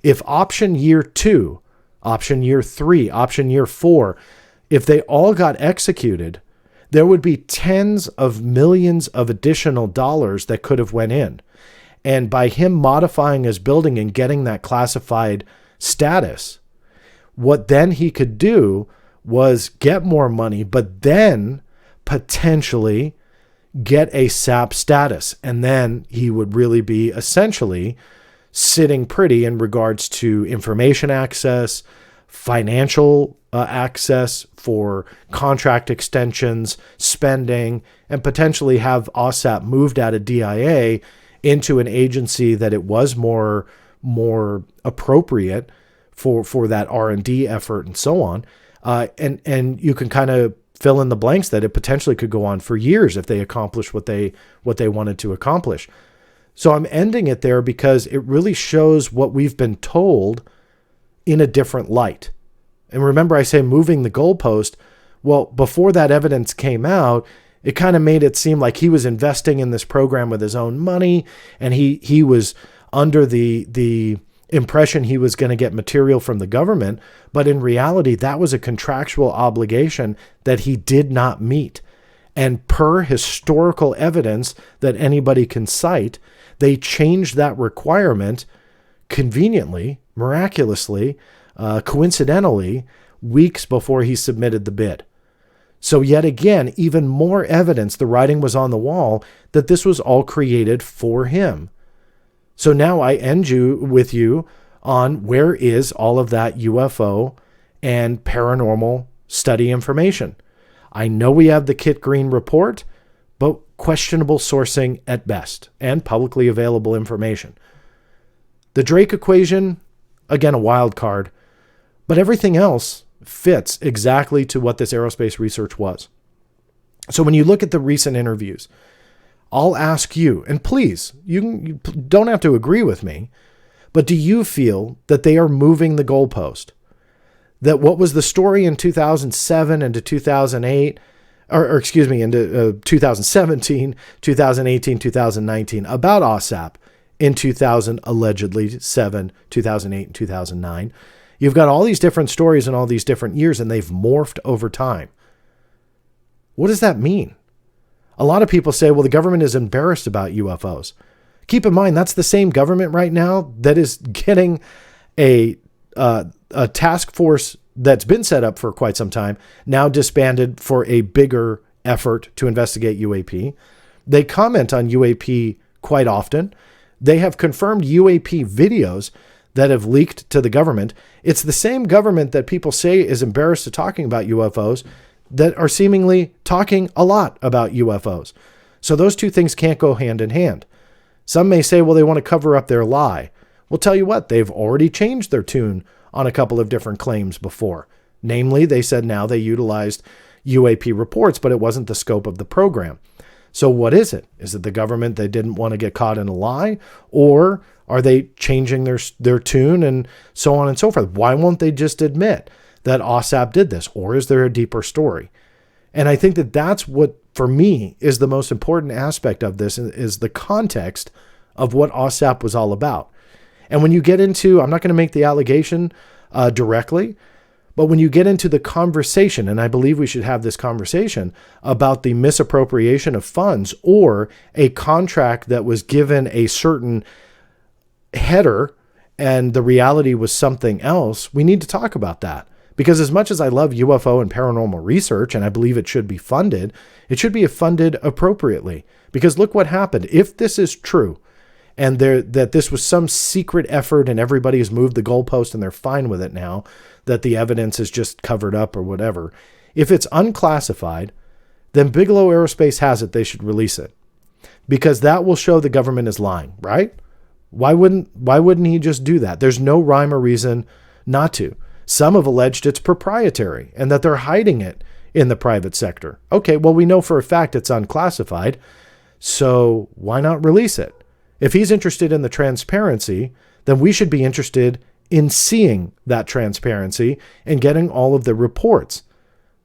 If option year 2, option year 3, option year 4, if they all got executed, there would be tens of millions of additional dollars that could have went in. And by him modifying his building and getting that classified status, what then he could do was get more money, but then potentially get a SAP status. And then he would really be essentially sitting pretty in regards to information access, financial access for contract extensions, spending, and potentially have AWSAP moved out of DIA into an agency that it was more appropriate for that R&D effort and so on. And you can kind of fill in the blanks that it potentially could go on for years if they accomplish what they wanted to accomplish. So I'm ending it there because it really shows what we've been told in a different light. And remember, I say moving the goalpost. Well, before that evidence came out, it kind of made it seem like he was investing in this program with his own money, and he was under the impression he was going to get material from the government. But in reality, that was a contractual obligation that he did not meet. And per historical evidence that anybody can cite, they changed that requirement conveniently, miraculously, coincidentally, weeks before he submitted the bid. So yet again, even more evidence, the writing was on the wall, that this was all created for him. So now I end with you on where is all of that UFO and paranormal study information. I know we have the Kit Green report, but questionable sourcing at best and publicly available information. The Drake equation, again, a wild card, but everything else fits exactly to what this aerospace research was. So when you look at the recent interviews, I'll ask you, and please, you don't have to agree with me, but do you feel that they are moving the goalpost? That what was the story in 2007 into 2008, into 2017, 2018, 2019 about AWSAP in 2000, allegedly 2008, and 2009. You've got all these different stories in all these different years, and they've morphed over time. What does that mean? A lot of people say, well, the government is embarrassed about UFOs. Keep in mind, that's the same government right now that is getting a task force that's been set up for quite some time, now disbanded for a bigger effort to investigate UAP. They comment on UAP quite often. They have confirmed UAP videos that have leaked to the government. It's the same government that people say is embarrassed to talking about UFOs that are seemingly talking a lot about UFOs. So those two things can't go hand in hand. Some may say, well, they want to cover up their lie. Well, tell you what, they've already changed their tune on a couple of different claims before. Namely, they said now they utilized UAP reports, but it wasn't the scope of the program. So what is it? Is it the government they didn't want to get caught in a lie? Or are they changing their tune and so on and so forth? Why won't they just admit that AWSAP did this? Or is there a deeper story? And I think that that's what, for me, is the most important aspect of this, is the context of what AWSAP was all about. And when you get into, I'm not going to make the allegation directly, but when you get into the conversation, and I believe we should have this conversation about the misappropriation of funds or a contract that was given a certain header and the reality was something else, we need to talk about that. Because as much as I love UFO and paranormal research, and I believe it should be funded funded appropriately. Because look what happened. If this is true, and that this was some secret effort and everybody has moved the goalpost and they're fine with it now, that the evidence is just covered up or whatever. If it's unclassified, then Bigelow Aerospace has it, they should release it. Because that will show the government is lying, right? Why wouldn't he just do that? There's no rhyme or reason not to. Some have alleged it's proprietary and that they're hiding it in the private sector. Okay, well, we know for a fact it's unclassified, so why not release it? If he's interested in the transparency, then we should be interested in seeing that transparency and getting all of the reports.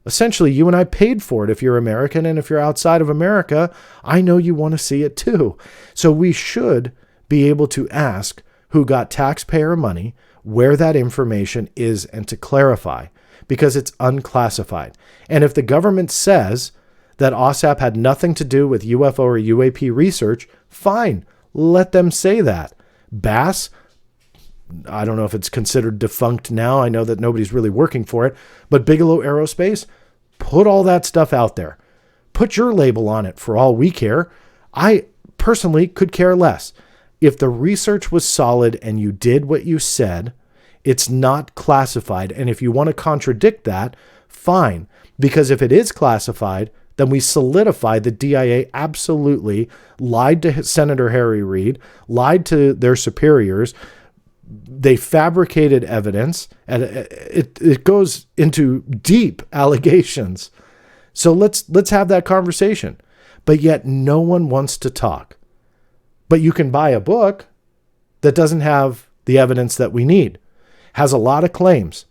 Essentially, you and I paid for it if you're American, and if you're outside of America, I know you want to see it too. So we should be able to ask who got taxpayer money, where that information is, and to clarify, because it's unclassified. And if the government says that AWSAP had nothing to do with UFO or UAP research, fine. Let them say that. Bass, I don't know if it's considered defunct now. I know that nobody's really working for it. But Bigelow Aerospace, put all that stuff out there. Put your label on it for all we care. I personally could care less. If the research was solid and you did what you said, it's not classified. And if you want to contradict that, fine. Because if it is classified, then we solidify the DIA absolutely lied to Senator Harry Reid, lied to their superiors. They fabricated evidence, and it goes into deep allegations. So let's have that conversation. But yet no one wants to talk. But you can buy a book that doesn't have the evidence that we need, has a lot of claims.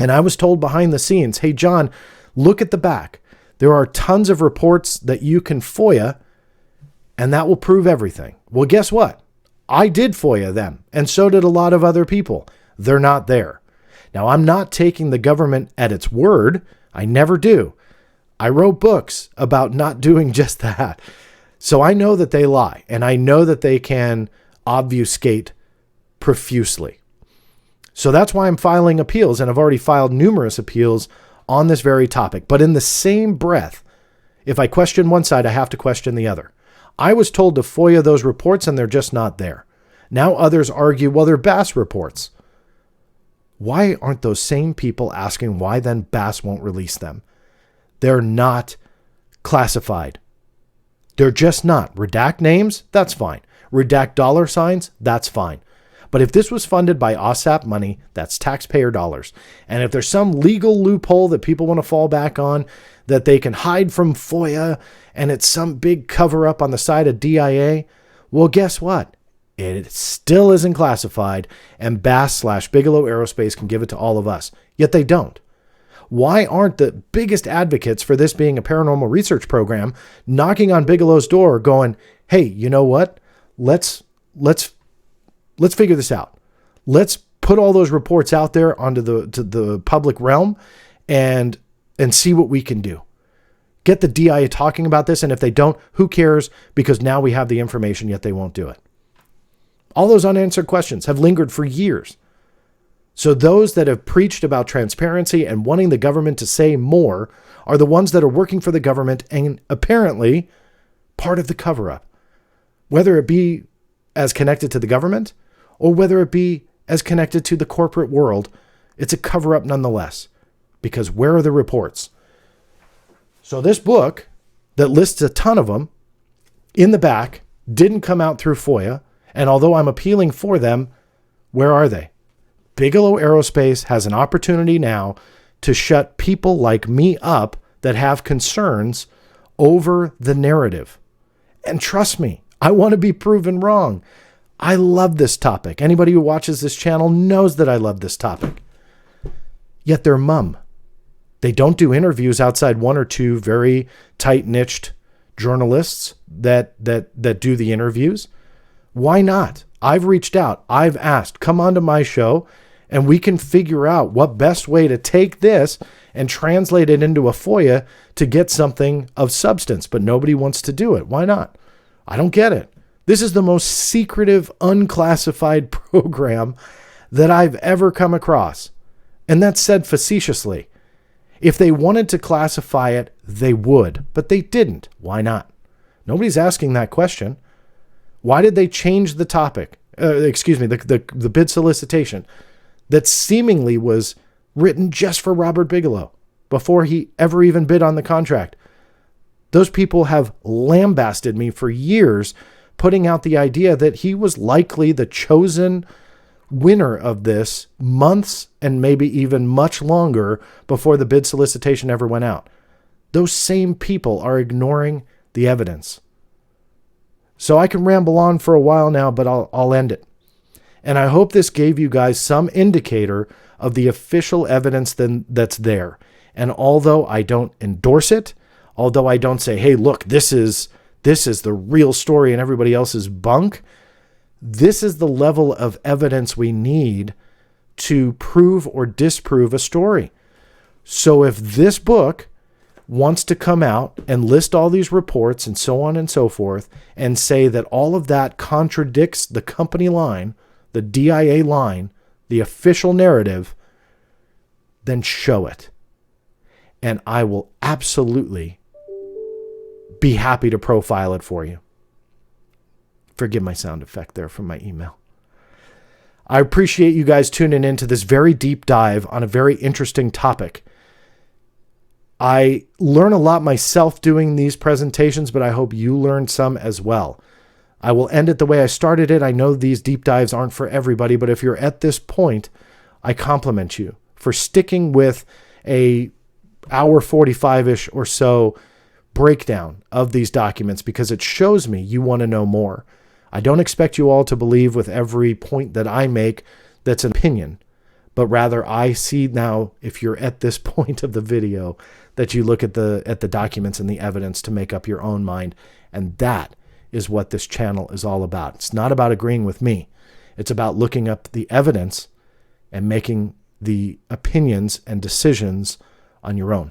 And I was told behind the scenes, hey, John, look at the back. There are tons of reports that you can FOIA, and that will prove everything. Well, guess what? I did FOIA them, and so did a lot of other people. They're not there. Now, I'm not taking the government at its word. I never do. I wrote books about not doing just that. So I know that they lie, and I know that they can obfuscate profusely. So that's why I'm filing appeals, and I've already filed numerous appeals on this very topic. But in the same breath, if I question one side, I have to question the other. I was told to FOIA those reports, and they're just not there. Now others argue, well, they're Bass reports. Why aren't those same people asking why then Bass won't release them? They're not classified. They're just not. Redact names, that's fine. Redact dollar signs, that's fine. But if this was funded by AWSAP money, that's taxpayer dollars. And if there's some legal loophole that people want to fall back on, that they can hide from FOIA, and it's some big cover up on the side of DIA, well, guess what? It still isn't classified, and Bass/Bigelow Aerospace can give it to all of us. Yet they don't. Why aren't the biggest advocates for this being a paranormal research program knocking on Bigelow's door going, hey, you know what? Let's figure this out. Let's put all those reports out there onto the public realm and see what we can do. Get the DIA talking about this, and if they don't, who cares? Because now we have the information, yet they won't do it. All those unanswered questions have lingered for years. So those that have preached about transparency and wanting the government to say more are the ones that are working for the government and apparently part of the cover-up. Whether it be as connected to the government or whether it be as connected to the corporate world, it's a cover-up nonetheless. Because where are the reports? So this book that lists a ton of them in the back didn't come out through FOIA. And although I'm appealing for them, where are they? Bigelow Aerospace has an opportunity now to shut people like me up that have concerns over the narrative. And trust me, I want to be proven wrong. I love this topic. Anybody who watches this channel knows that I love this topic. Yet they're mum. They don't do interviews outside one or two very tight-niched journalists that do the interviews. Why not? I've reached out. I've asked, come onto my show and we can figure out what best way to take this and translate it into a FOIA to get something of substance, but nobody wants to do it. Why not? I don't get it. This is the most secretive, unclassified program that I've ever come across. And that's said facetiously. If they wanted to classify it, they would, but they didn't. Why not? Nobody's asking that question. Why did they change the topic? The bid solicitation that seemingly was written just for Robert Bigelow before he ever even bid on the contract. Those people have lambasted me for years, putting out the idea that he was likely the chosen winner of this months and maybe even much longer before the bid solicitation ever went out. Those same people are ignoring the evidence. So I can ramble on for a while now, but I'll end it. And I hope this gave you guys some indicator of the official evidence that's there. And although I don't endorse it, although I don't say, hey, look, this is the real story and everybody else is bunk, this is the level of evidence we need to prove or disprove a story. So if this book wants to come out and list all these reports and so on and so forth and say that all of that contradicts the company line, the DIA line, the official narrative, then show it. And I will absolutely be happy to profile it for you. Forgive my sound effect there from my email. I appreciate you guys tuning into this very deep dive on a very interesting topic. I learn a lot myself doing these presentations, but I hope you learned some as well. I will end it the way I started it. I know these deep dives aren't for everybody, but if you're at this point, I compliment you for sticking with a hour 45-ish or so breakdown of these documents, because it shows me you want to know more. I don't expect you all to believe with every point that I make that's an opinion, but rather I see now, if you're at this point of the video, that you look at the documents and the evidence to make up your own mind. And that is what this channel is all about. It's not about agreeing with me. It's about looking up the evidence and making the opinions and decisions on your own.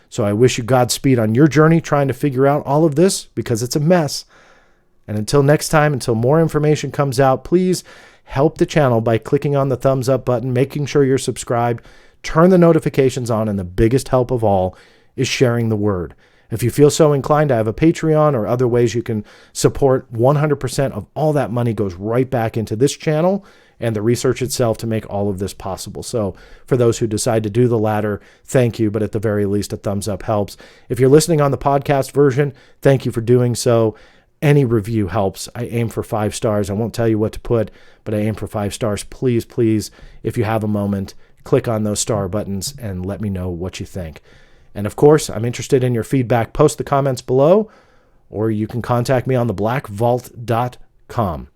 So I wish you Godspeed on your journey trying to figure out all of this, because it's a mess. And until next time, until more information comes out, please help the channel by clicking on the thumbs up button, making sure you're subscribed, turn the notifications on, and the biggest help of all is sharing the word. If you feel so inclined, I have a Patreon or other ways you can support. 100% of all that money goes right back into this channel and the research itself to make all of this possible. So for those who decide to do the latter, thank you, but at the very least, a thumbs up helps. If you're listening on the podcast version, thank you for doing so. Any review helps. I aim for 5 stars. I won't tell you what to put, but I aim for 5 stars. Please, please, if you have a moment, click on those star buttons and let me know what you think. And of course, I'm interested in your feedback. Post the comments below, or you can contact me on theblackvault.com.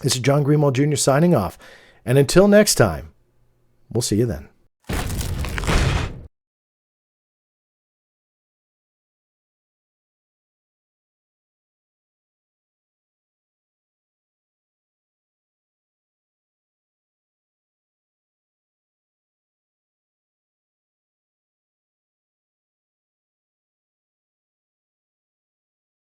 This is John Greenwald Jr. signing off. And until next time, we'll see you then.